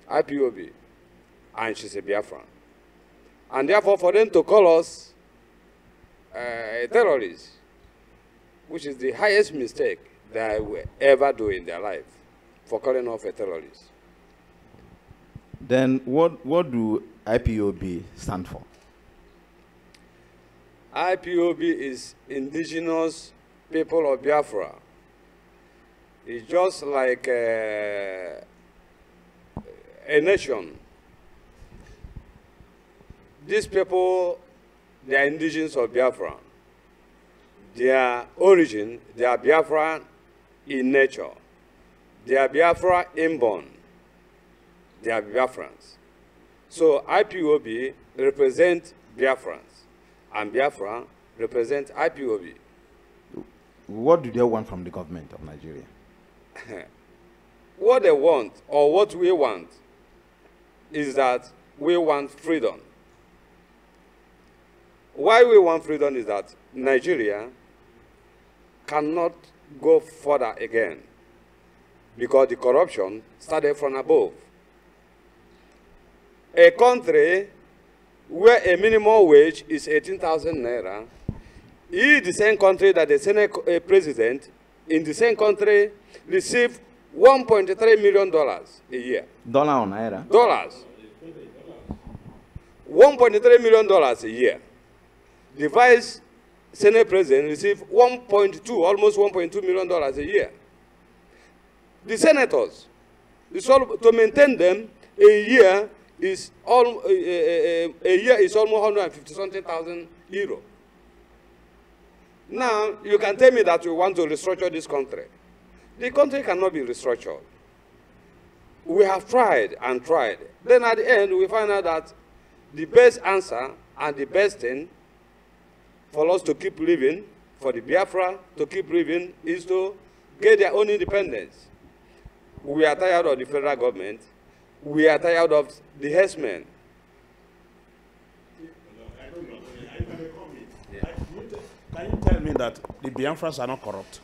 IPOB, and she's a Biafran. And therefore, for them to call us a terrorist, which is the highest mistake they will ever do in their life, for calling us a terrorist. Then what do IPOB stand for? IPOB is Indigenous People of Biafra. It's just like a nation. These people, they are indigenous of Biafra. Their origin, they are Biafra in nature. They are Biafra inborn. They are Biafrans. So IPOB represents Biafrans, and Biafra represents IPOB. What do they want from the government of Nigeria? What they want, or what we want, is that we want freedom. Why we want freedom is that Nigeria cannot go further again, because the corruption started from above. A country where a minimum wage is 18,000 naira is the same country that the Senate president in the same country receive $1.3 million a year. Dollar or naira? Dollars. $1.3 million a year. The vice Senate president receive almost $1.2 million a year. The senators, to maintain them, a year is almost 150-something thousand euro. Now, you can tell me that you want to restructure this country. The country cannot be restructured. We have tried and tried. Then at the end, we find out that the best answer and the best thing for us to keep living, for the Biafra to keep living, is to get their own independence. We are tired of the federal government. We are tired of the herdsmen. Can you tell me that the Biafrans are not corrupt?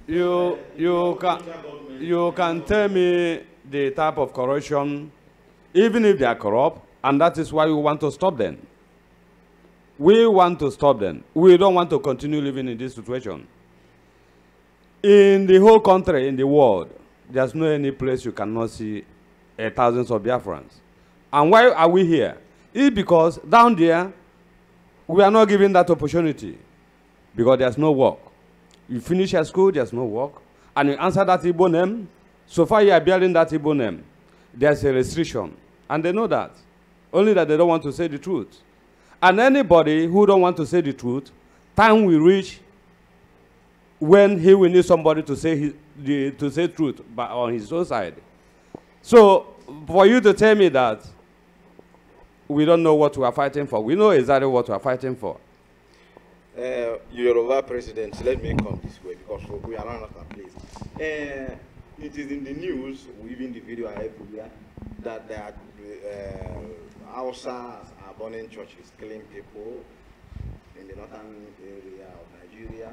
You can tell me the type of corruption, even if they are corrupt, and that is why we want to stop them. We want to stop them. We don't want to continue living in this situation. In the whole country, in the world, there's no any place you cannot see thousands of Biafrans. And why are we here? It's because down there, we are not given that opportunity. Because there's no work. You finish your school, there's no work. And you answer that Igbo name, so far you are bearing that Igbo name. There's a restriction. And they know that. Only that they don't want to say the truth. And anybody who don't want to say the truth, time will reach when he will need somebody to say truth on his own side. So, for you to tell me that we don't know what we are fighting for, we know exactly what we are fighting for. Yoruba president, let me come this way because we are not at a place. It is in the news, even the video are everywhere, that there are Hausas are burning churches, killing people in the northern area of Nigeria.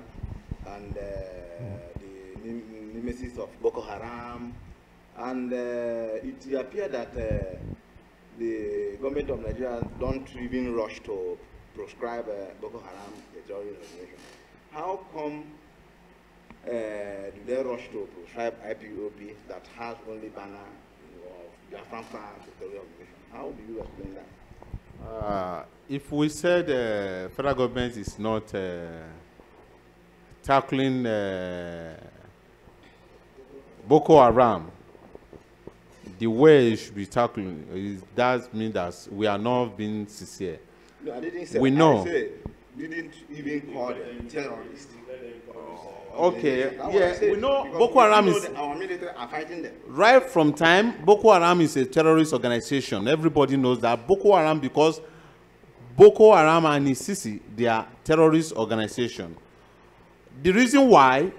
and the nemesis of Boko Haram, and it appears that the government of Nigeria don't even rush to proscribe Boko Haram a terrorist organization. How come do they rush to prescribe IPOB that has only banner of Biafran France, a terrorist organization? How do you explain that? If we said federal government is not tackling Boko Haram the way it should be tackling, it does mean that we are not being sincere. No, I didn't say. We know. I said, didn't even call them terrorists. Okay, yeah, we know Boko Haram is. Our military are fighting them. Right from time, Boko Haram is a terrorist organization. Everybody knows that. Boko Haram, because Boko Haram and ISIS, they are terrorist organization. The reason why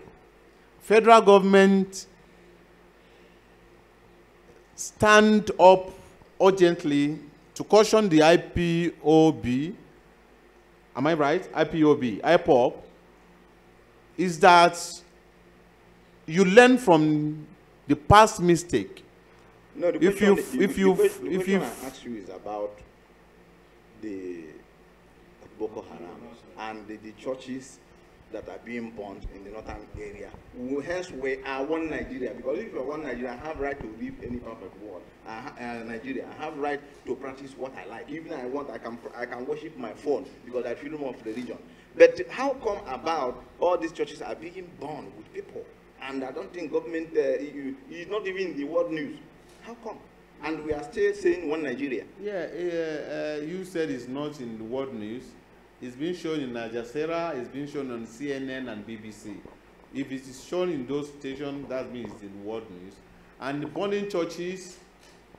federal government stand up urgently to caution the IPOB, am I right? IPOB, is that you learn from the past mistake. No, the question I ask you is about the Boko Haram and the churches that are being burnt in the northern area. Hence, we are one Nigeria, because if you are one Nigeria, I have right to live any part of the world. Nigeria, I have right to practice what I like. Even I want, I can worship my phone because I freedom of religion. But how come about all these churches are being burned with people? And I don't think government is not even in the world news. How come? And we are still saying one Nigeria. Yeah, you said it's not in the world news. It's been shown in Al Jazeera, it's been shown on CNN and BBC. If it is shown in those stations, that means it's in world news. And the burning churches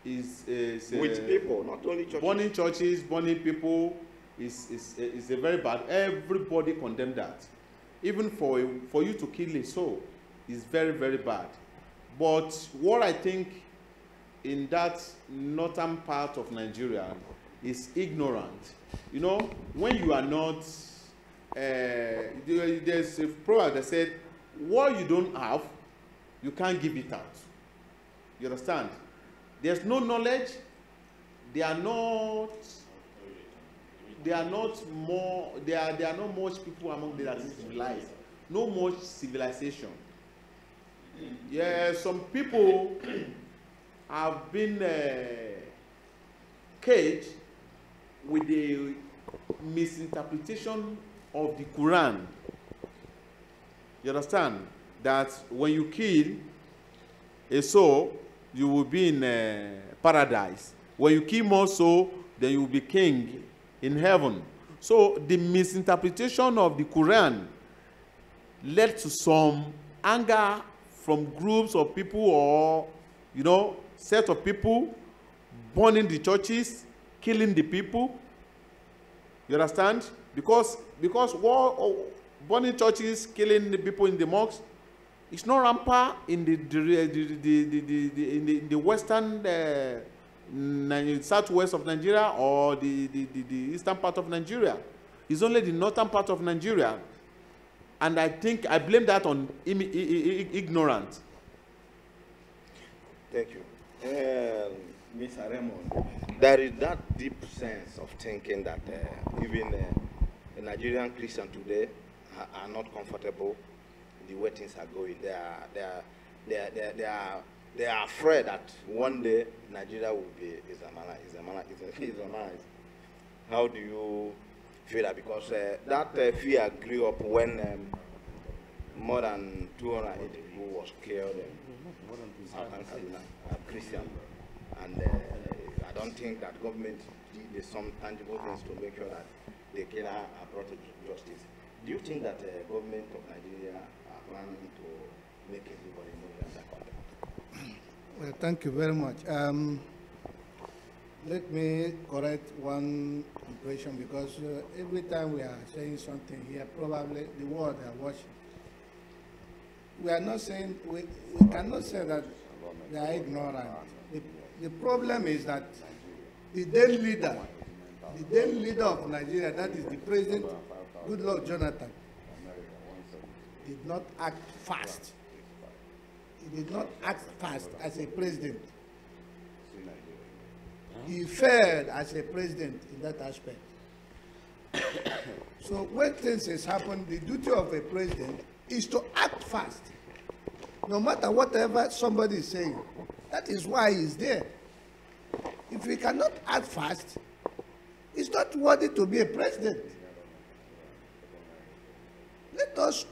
is with people, not only churches. Burning churches, burning people is a very bad. Everybody condemn that. Even for you to kill a soul is very, very bad. But what I think in that northern part of Nigeria is ignorant. You know, when you are not, there's a proverb that said, what you don't have, you can't give it out. You understand? There's no knowledge. There are not much people among them that is civilized. No much civilization. Yeah, some people have been caged with the misinterpretation of the Quran. You understand? That when you kill a soul, you will be in paradise. When you kill more soul, then you will be king in heaven. So the misinterpretation of the Quran led to some anger from groups of people or, you know, set of people burning the churches, killing the people. You understand? Because burning churches, killing the people in the mosques, it's not rampant in the western, southwest of Nigeria or the eastern part of Nigeria. It's only the northern part of Nigeria. And I think I blame that on ignorance. Thank you. Mr. Raymond, there is that deep sense of thinking that even the Nigerian Christians today are not comfortable the way things are going. They are afraid that one day Nigeria will be Islamized. How do you feel that? Because that fear grew up when more than 280 people was killed in Southern Kaduna, Christian. And I don't think that government did some tangible things to make sure that the killer are brought to justice. Do you think that the government of Nigeria are planning to make everybody know that content? Well, thank you very much. Let me correct one impression, because every time we are saying something here, probably the world are watching. We are not saying, we cannot say that they are ignorant. The problem is that the then leader of Nigeria, that is the President, Goodluck Jonathan, did not act fast. He did not act fast as a president. He failed as a president in that aspect. So when things has happened, the duty of a president is to act fast. No matter whatever somebody is saying. That is why he's there. If he cannot act fast, he's not worthy to be a president. Let us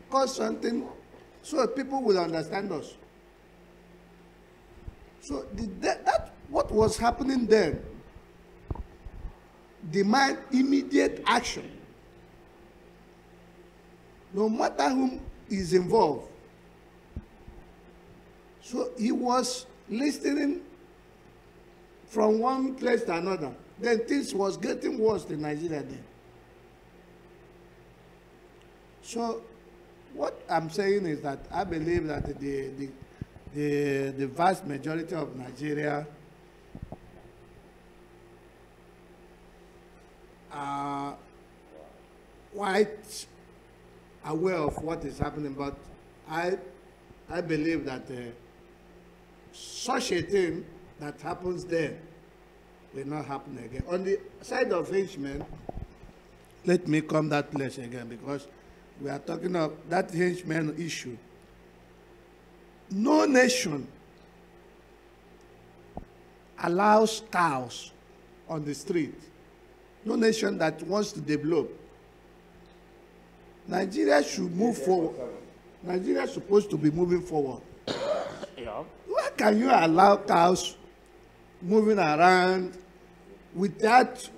cause something so that people will understand us. So that what was happening then demand immediate action. No matter whom is involved. So he was listening from one place to another. Then things was getting worse in Nigeria then. So what I'm saying is that I believe that the vast majority of Nigeria are quite aware of what is happening, but I believe that such a thing that happens there will not happen again. On the side of henchmen, let me come that place again, because we are talking of that henchman issue. No nation allows cows on the street. No nation that wants to develop. Nigeria should move forward. Nigeria is supposed to be moving forward. Yeah. Why can you allow cows moving around with arms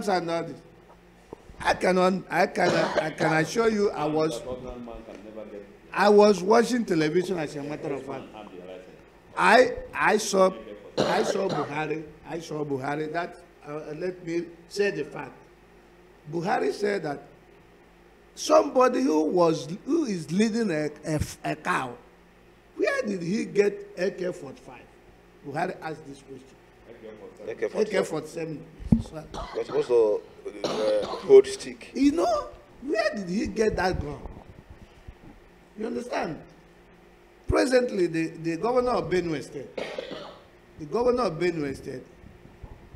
and all this? I can assure you I was watching television, as a matter of fact. I saw Buhari. That let me say the fact. Buhari said that somebody who is leading a cow, where did he get AK-45? Buhari asked this question. AK-47. You're supposed to hold stick. You know, where did he get that gun? You understand? Presently, the governor of Benue State,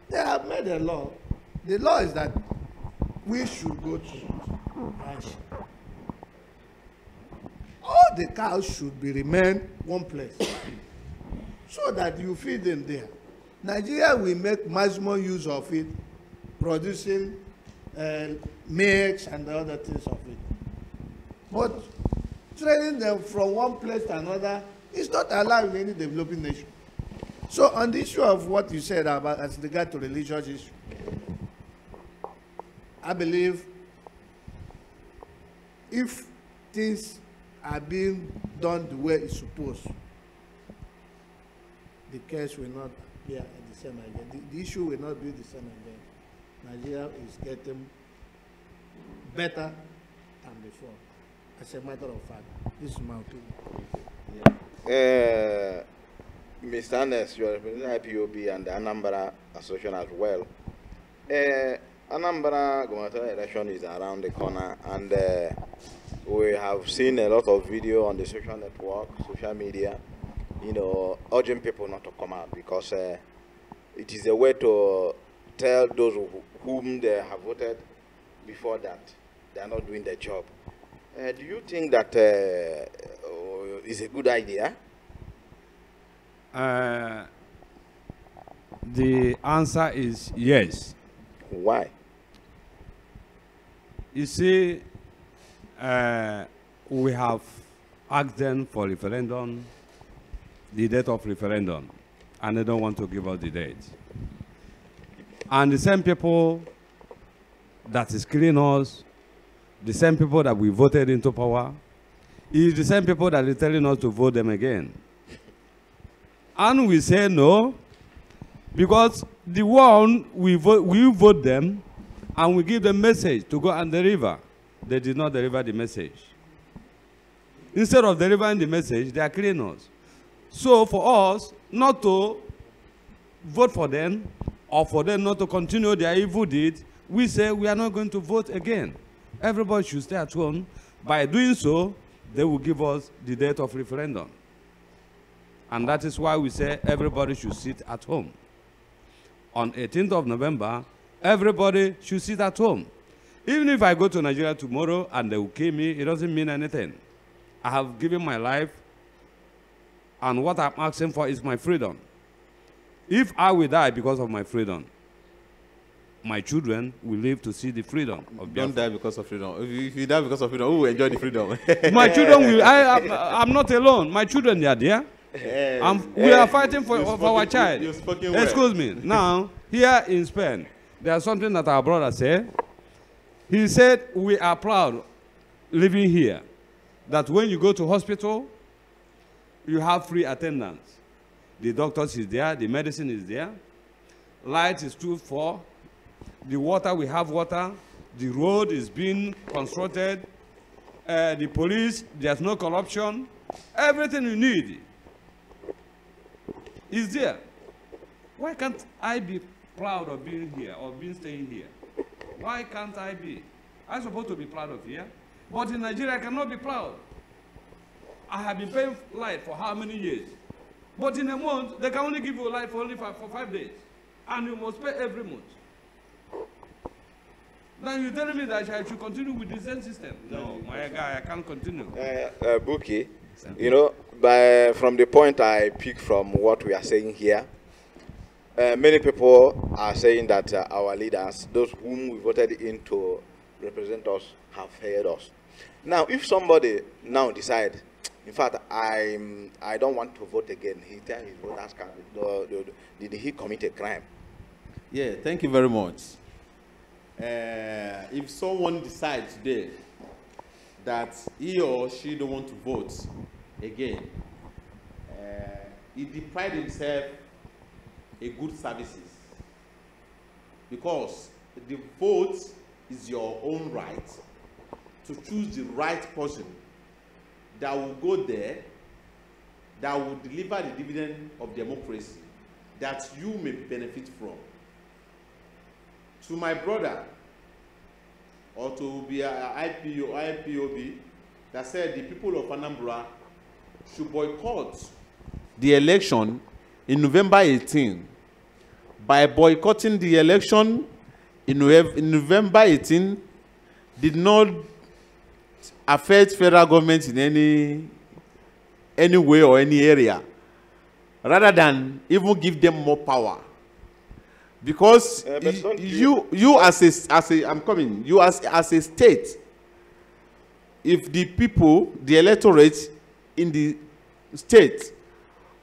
they have made a law. The law is that we should go to ranch. All the cows should be remain one place so that you feed them there. Nigeria will make maximum use of it, producing milk and the other things of it. But training them from one place to another is not allowed in any developing nation. So on the issue of what you said about as regard to religious issue, I believe if things are being done the way it's supposed, the case will not be the same again. The issue will not be the same again. Nigeria is getting better than before. As a matter of fact, this is my opinion. Mr. Ernest, you are representing IPOB and the Anambra Association as well. Anambra gubernatorial election is around the corner, and we have seen a lot of video on the social network, social media, urging people not to come out because it is a way to tell those whom they have voted before that they are not doing their job. Do you think that is a good idea? The answer is yes. Why? You see, we have asked them for referendum, the date of referendum, and they don't want to give us the date. And the same people that is killing us, the same people that we voted into power, is the same people that are telling us to vote them again. And we say no, because the one we vote them, and we give them message to go and deliver. They did not deliver the message. Instead of delivering the message, they are killing us. So for us not to vote for them, or for them not to continue their evil deed, we say we are not going to vote again. Everybody should stay at home By doing so, they will give us the date of referendum. And that is why we say everybody should sit at home. On 18th of November, everybody should sit at home. Even if I go to Nigeria tomorrow and they will kill me, it doesn't mean anything. I have given my life, and what I'm asking for is my freedom. If I will die because of my freedom, my children will live to see the freedom of Don't Biafra. die because of freedom. If you die because of freedom, who will enjoy the freedom? My children will. I'm not alone. My children, they are there. We are fighting for our child. You're spoken well. Excuse me. Now, here in Spain, there's something that our brother said. He said, we are proud living here, that when you go to hospital, you have free attendance. The doctors is there, the medicine is there, light is 2-4, the water, we have water, the road is being constructed, the police, there's no corruption, everything you need is there. Why can't I be proud of being here or being staying here? Why can't I be? I'm supposed to be proud of here, but in Nigeria I cannot be proud. I have been paying light for how many years? But in a month, they can only give you light for only for 5 days. And you must pay every month. Now you're telling me that I should continue with the same system? No, my guy, I can't continue. Buki, you know, from the point I pick from what we are saying here, many people are saying that our leaders, those whom we voted in to represent us, have failed us. Now, if somebody now decides, in fact, I don't want to vote again, he tells his voters card, did he commit a crime? Yeah, thank you very much. If someone decides today that he or she don't want to vote again, he deprived himself a good services, because the vote is your own right to choose the right person that will go there, that will deliver the dividend of democracy that you may benefit from. To my brother, or to be IPOB, that said the people of Anambra should boycott the election in November 18. By boycotting the election in November 18, did not affect federal government in any way or any area, rather than even give them more power. Because you as a state, if the people, the electorate in the state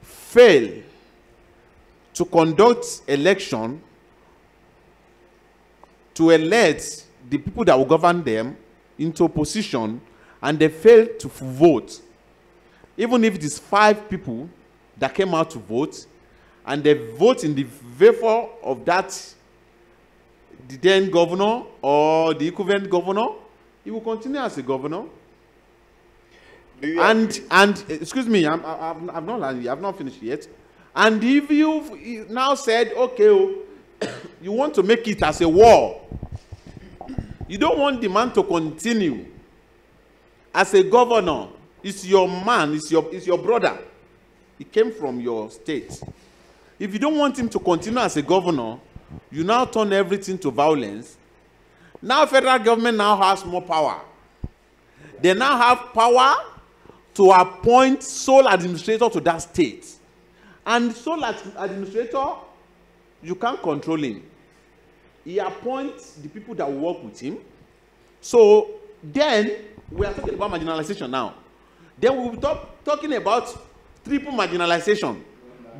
fail to conduct election to elect the people that will govern them into opposition, and they fail to vote, even if it is 5 people that came out to vote, and they vote in the favor of that, the then governor or the equivalent governor, he will continue as a governor. And excuse me, I've not finished yet. And if you now said, okay, you want to make it as a war, you don't want the man to continue as a governor. It's your man, it's your brother. He came from your state. If you don't want him to continue as a governor, you now turn everything to violence. Now federal government now has more power. They now have power to appoint sole administrator to that state. And sole administrator, you can't control him. He appoints the people that work with him. So then we are talking about marginalization now. Then we will be talking about triple marginalization,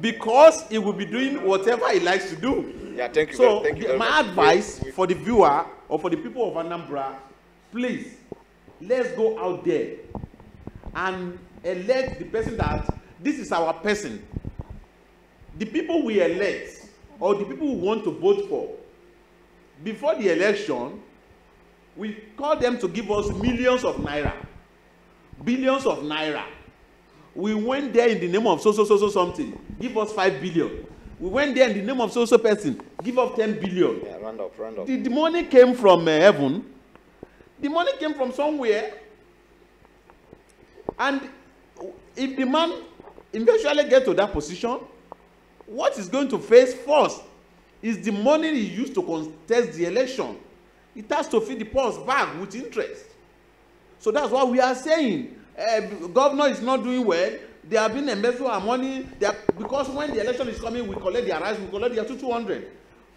because he will be doing whatever he likes to do. Yeah, thank you. So thank you my advice for the viewer or for the people of Anambra, please, let's go out there and elect the person that this is our person. The people we elect, or the people we want to vote for, before the election, we call them to give us millions of naira, billions of naira. We went there in the name of so something, give us 5 billion. We went there in the name of so person, give us 10 billion. Yeah, round up. The money came from heaven. The money came from somewhere. And if the man eventually get to that position, what he's going to face first is the money he used to contest the election. It has to feed the purse back with interest. So that's what we are saying. Governor is not doing well. They have been embezzling our money. Because when the election is coming, we collect their rights. We collect their 200.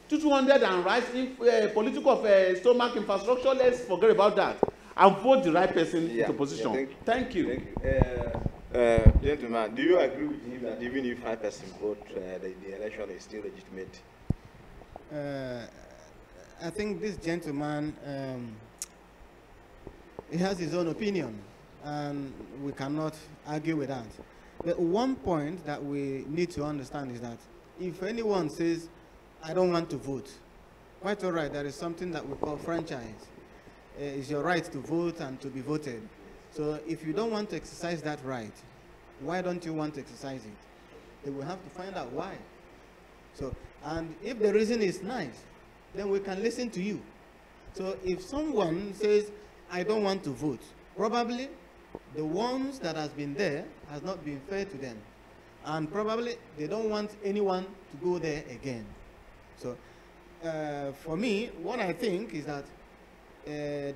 200 and rights in political stomach infrastructure. Let's forget about that and vote the right person into position. Yeah, thank you. Thank you. Gentlemen, do you agree with him that even if 5% vote, the election is still legitimate? I think this gentleman, he has his own opinion, and we cannot argue with that. But one point that we need to understand is that if anyone says, I don't want to vote, quite all right, there is something that we call franchise. It's your right to vote and to be voted. So if you don't want to exercise that right, why don't you want to exercise it? They will have to find out why. So, and if the reason is nice, then we can listen to you. So if someone says, I don't want to vote, probably the ones that has been there has not been fair to them. And probably they don't want anyone to go there again. So for me, what I think is that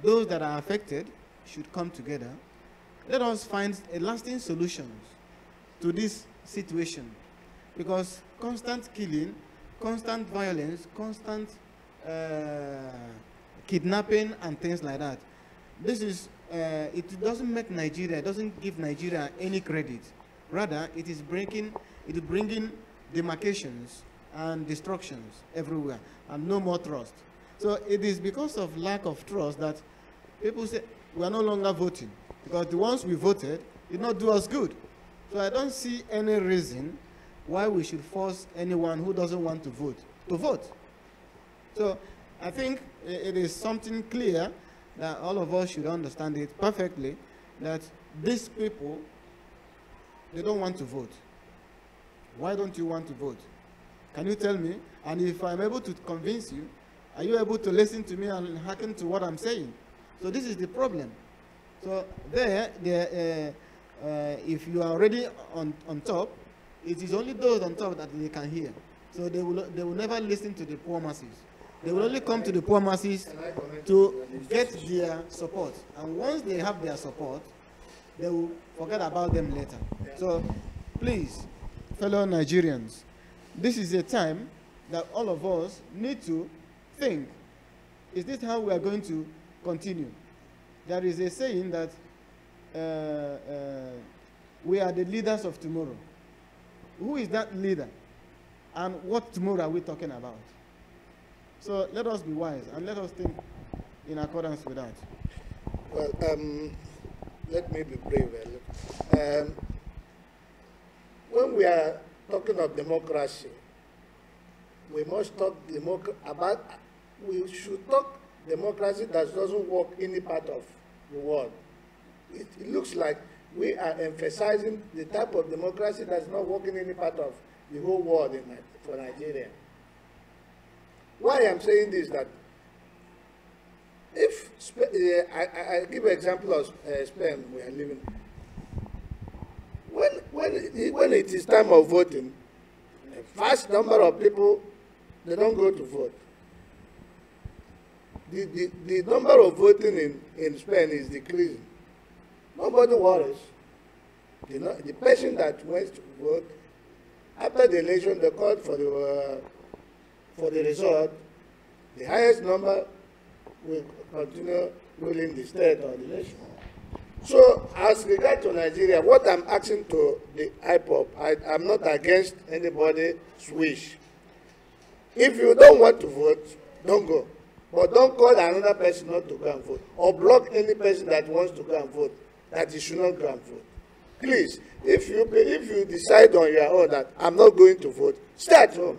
those that are affected should come together. Let us find a lasting solution to this situation. Because constant killing, constant violence, constant kidnapping and things like that, this is, it doesn't make Nigeria, it doesn't give Nigeria any credit. Rather, it is bringing demarcations and destructions everywhere and no more trust. So it is because of lack of trust that people say, we are no longer voting because the ones we voted did not do us good. So I don't see any reason why we should force anyone who doesn't want to vote. So I think it is something clear that all of us should understand it perfectly, that these people, they don't want to vote. Why don't you want to vote? Can you tell me? And if I'm able to convince you, are you able to listen to me and hearken to what I'm saying? So this is the problem. So if you are already on top, it is only those on top that they can hear. So they will never listen to the poor masses. They will only come to the poor masses to get their support. And once they have their support, they will forget about them later. So please, fellow Nigerians, this is a time that all of us need to think, is this how we are going to continue? There is a saying that we are the leaders of tomorrow. Who is that leader? And what tomorrow are we talking about? So let us be wise and let us think in accordance with that. Well, let me be brave. When we are talking of democracy, we must talk we should talk democracy that doesn't work in any part of the world. It looks like we are emphasizing the type of democracy that's not working in any part of the whole world for Nigeria. Why I'm saying this, that if I give an example of Spain we are living. When it is time of voting, a vast number of people, they don't go to vote. The number of voting in Spain is decreasing. Nobody worries. The person that went to vote, after the election, they called for the result. The highest number will continue ruling the state or the nation. So, as regard to Nigeria, what I'm asking to the IPOP, I'm not against anybody's wish. If you don't want to vote, don't go. But don't call another person not to go and vote, or block any person that wants to go and vote, that he should not go and vote. Please, if you decide on your own that I'm not going to vote, stay at home.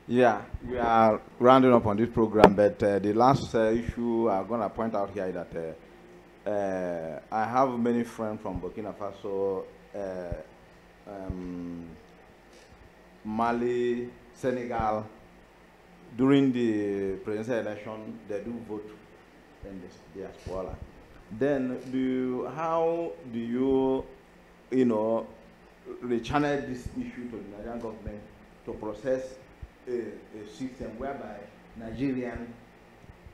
Yeah, we are rounding up on this program, but the last issue I'm going to point out here is that I have many friends from Burkina Faso, Mali, Senegal. During the presidential election, they do vote in the diaspora. then how do you, rechannel this issue to the Nigerian government to process a system whereby Nigerian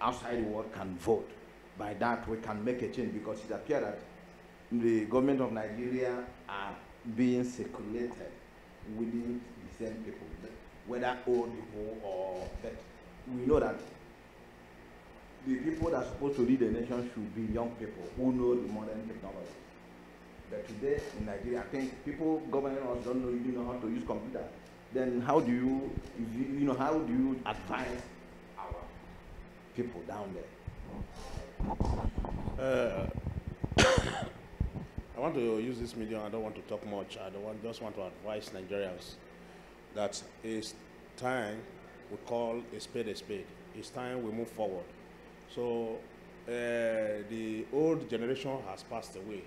outside the world can vote? By that, we can make a change, because it appears that the government of Nigeria are being circulated within the same people, whether old people or but we know that the people that are supposed to lead the nation should be young people who know the modern technology. But today in Nigeria, I think people governing us don't know even know how to use computer. Then how do you, how do you advise our people down there? I want to use this medium. I don't want to talk much. Just want to advise Nigerians that it's time we call a spade a spade. It's time we move forward. So the old generation has passed away.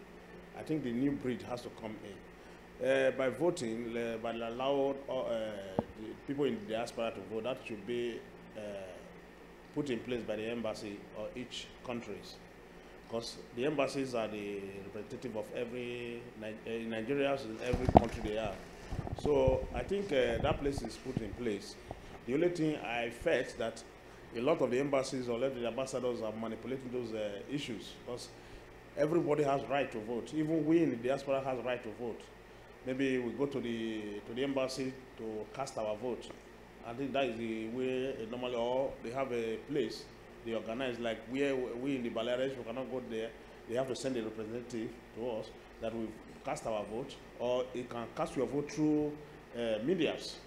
I think the new breed has to come in. By voting, by allowing the people in the diaspora to vote, that should be put in place by the embassy or each countries. Because the embassies are the representative of every Nigerians in every country they are. So I think that place is put in place. The only thing I felt that a lot of the embassies or the ambassadors are manipulating those issues, because everybody has right to vote. Even we in the diaspora has right to vote. Maybe we go to the embassy to cast our vote. I think that is the way normally, or they have a place they organize, like we in the Balearics, we cannot go there. They have to send a representative to us that we cast our vote, or you can cast your vote through medias.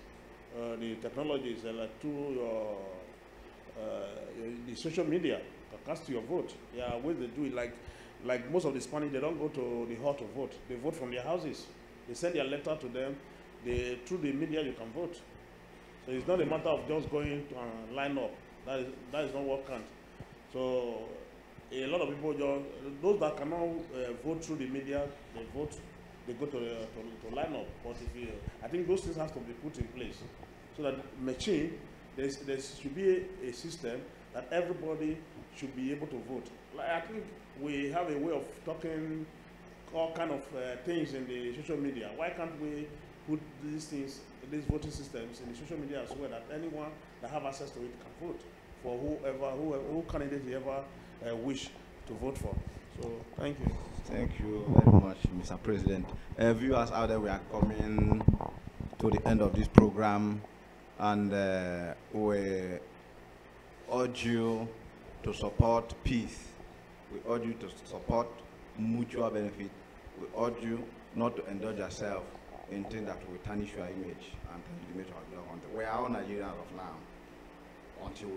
The technology is like through the social media. You can cast your vote. Yeah, ways they do it. Like most of the Spanish, they don't go to the hall to vote. They vote from their houses. They send their letter to them. Through the media, you can vote. So it's not a matter of just going to line up. That is not what counts. So a lot of people, those that cannot vote through the media, they go to line up. But I think those things have to be put in place, so that machine, there should be a system that everybody should be able to vote. Like, I think we have a way of talking all kind of things in the social media. Why can't we put these things, these voting systems in the social media as well, that anyone that have access to it can vote for who candidate you ever wish to vote for. So thank you. Thank you very much, Mr. President. Viewers out there, we are coming to the end of this program, and we urge you to support peace. We urge you to support mutual benefit. We urge you not to indulge yourself in things that will tarnish your image and tarnish the image of your country. We are all Nigerians of now. Until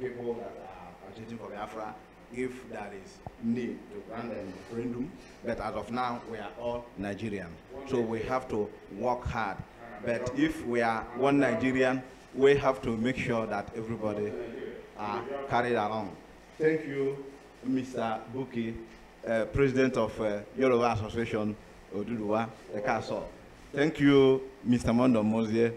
people that are agitating for Biafra, if there is need to grant them referendum, but as of now, we are all Nigerian. So we have to work hard. But if we are one Nigerian, we have to make sure that everybody are carried along. Thank you, Mr. Buki, President of Yoruba Association, Oduduwa, Ekaso. Thank you, Mr. Mondo Mozie,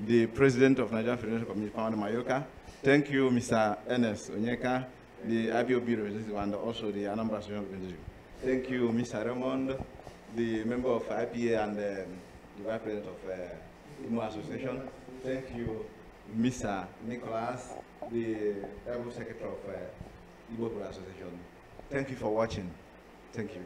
the President of Nigerian Federation Community Palma Mayoka. Thank you, Mr. Ernest Onyeka, the IPOB representative, and also the Anambra Association representative. Thank you, Mr. Raymond, the member of IPA and the Vice President of Imo Association. Thank you, Mr. Nicholas, the Able Secretary of Igbo Association. Thank you for watching. Thank you.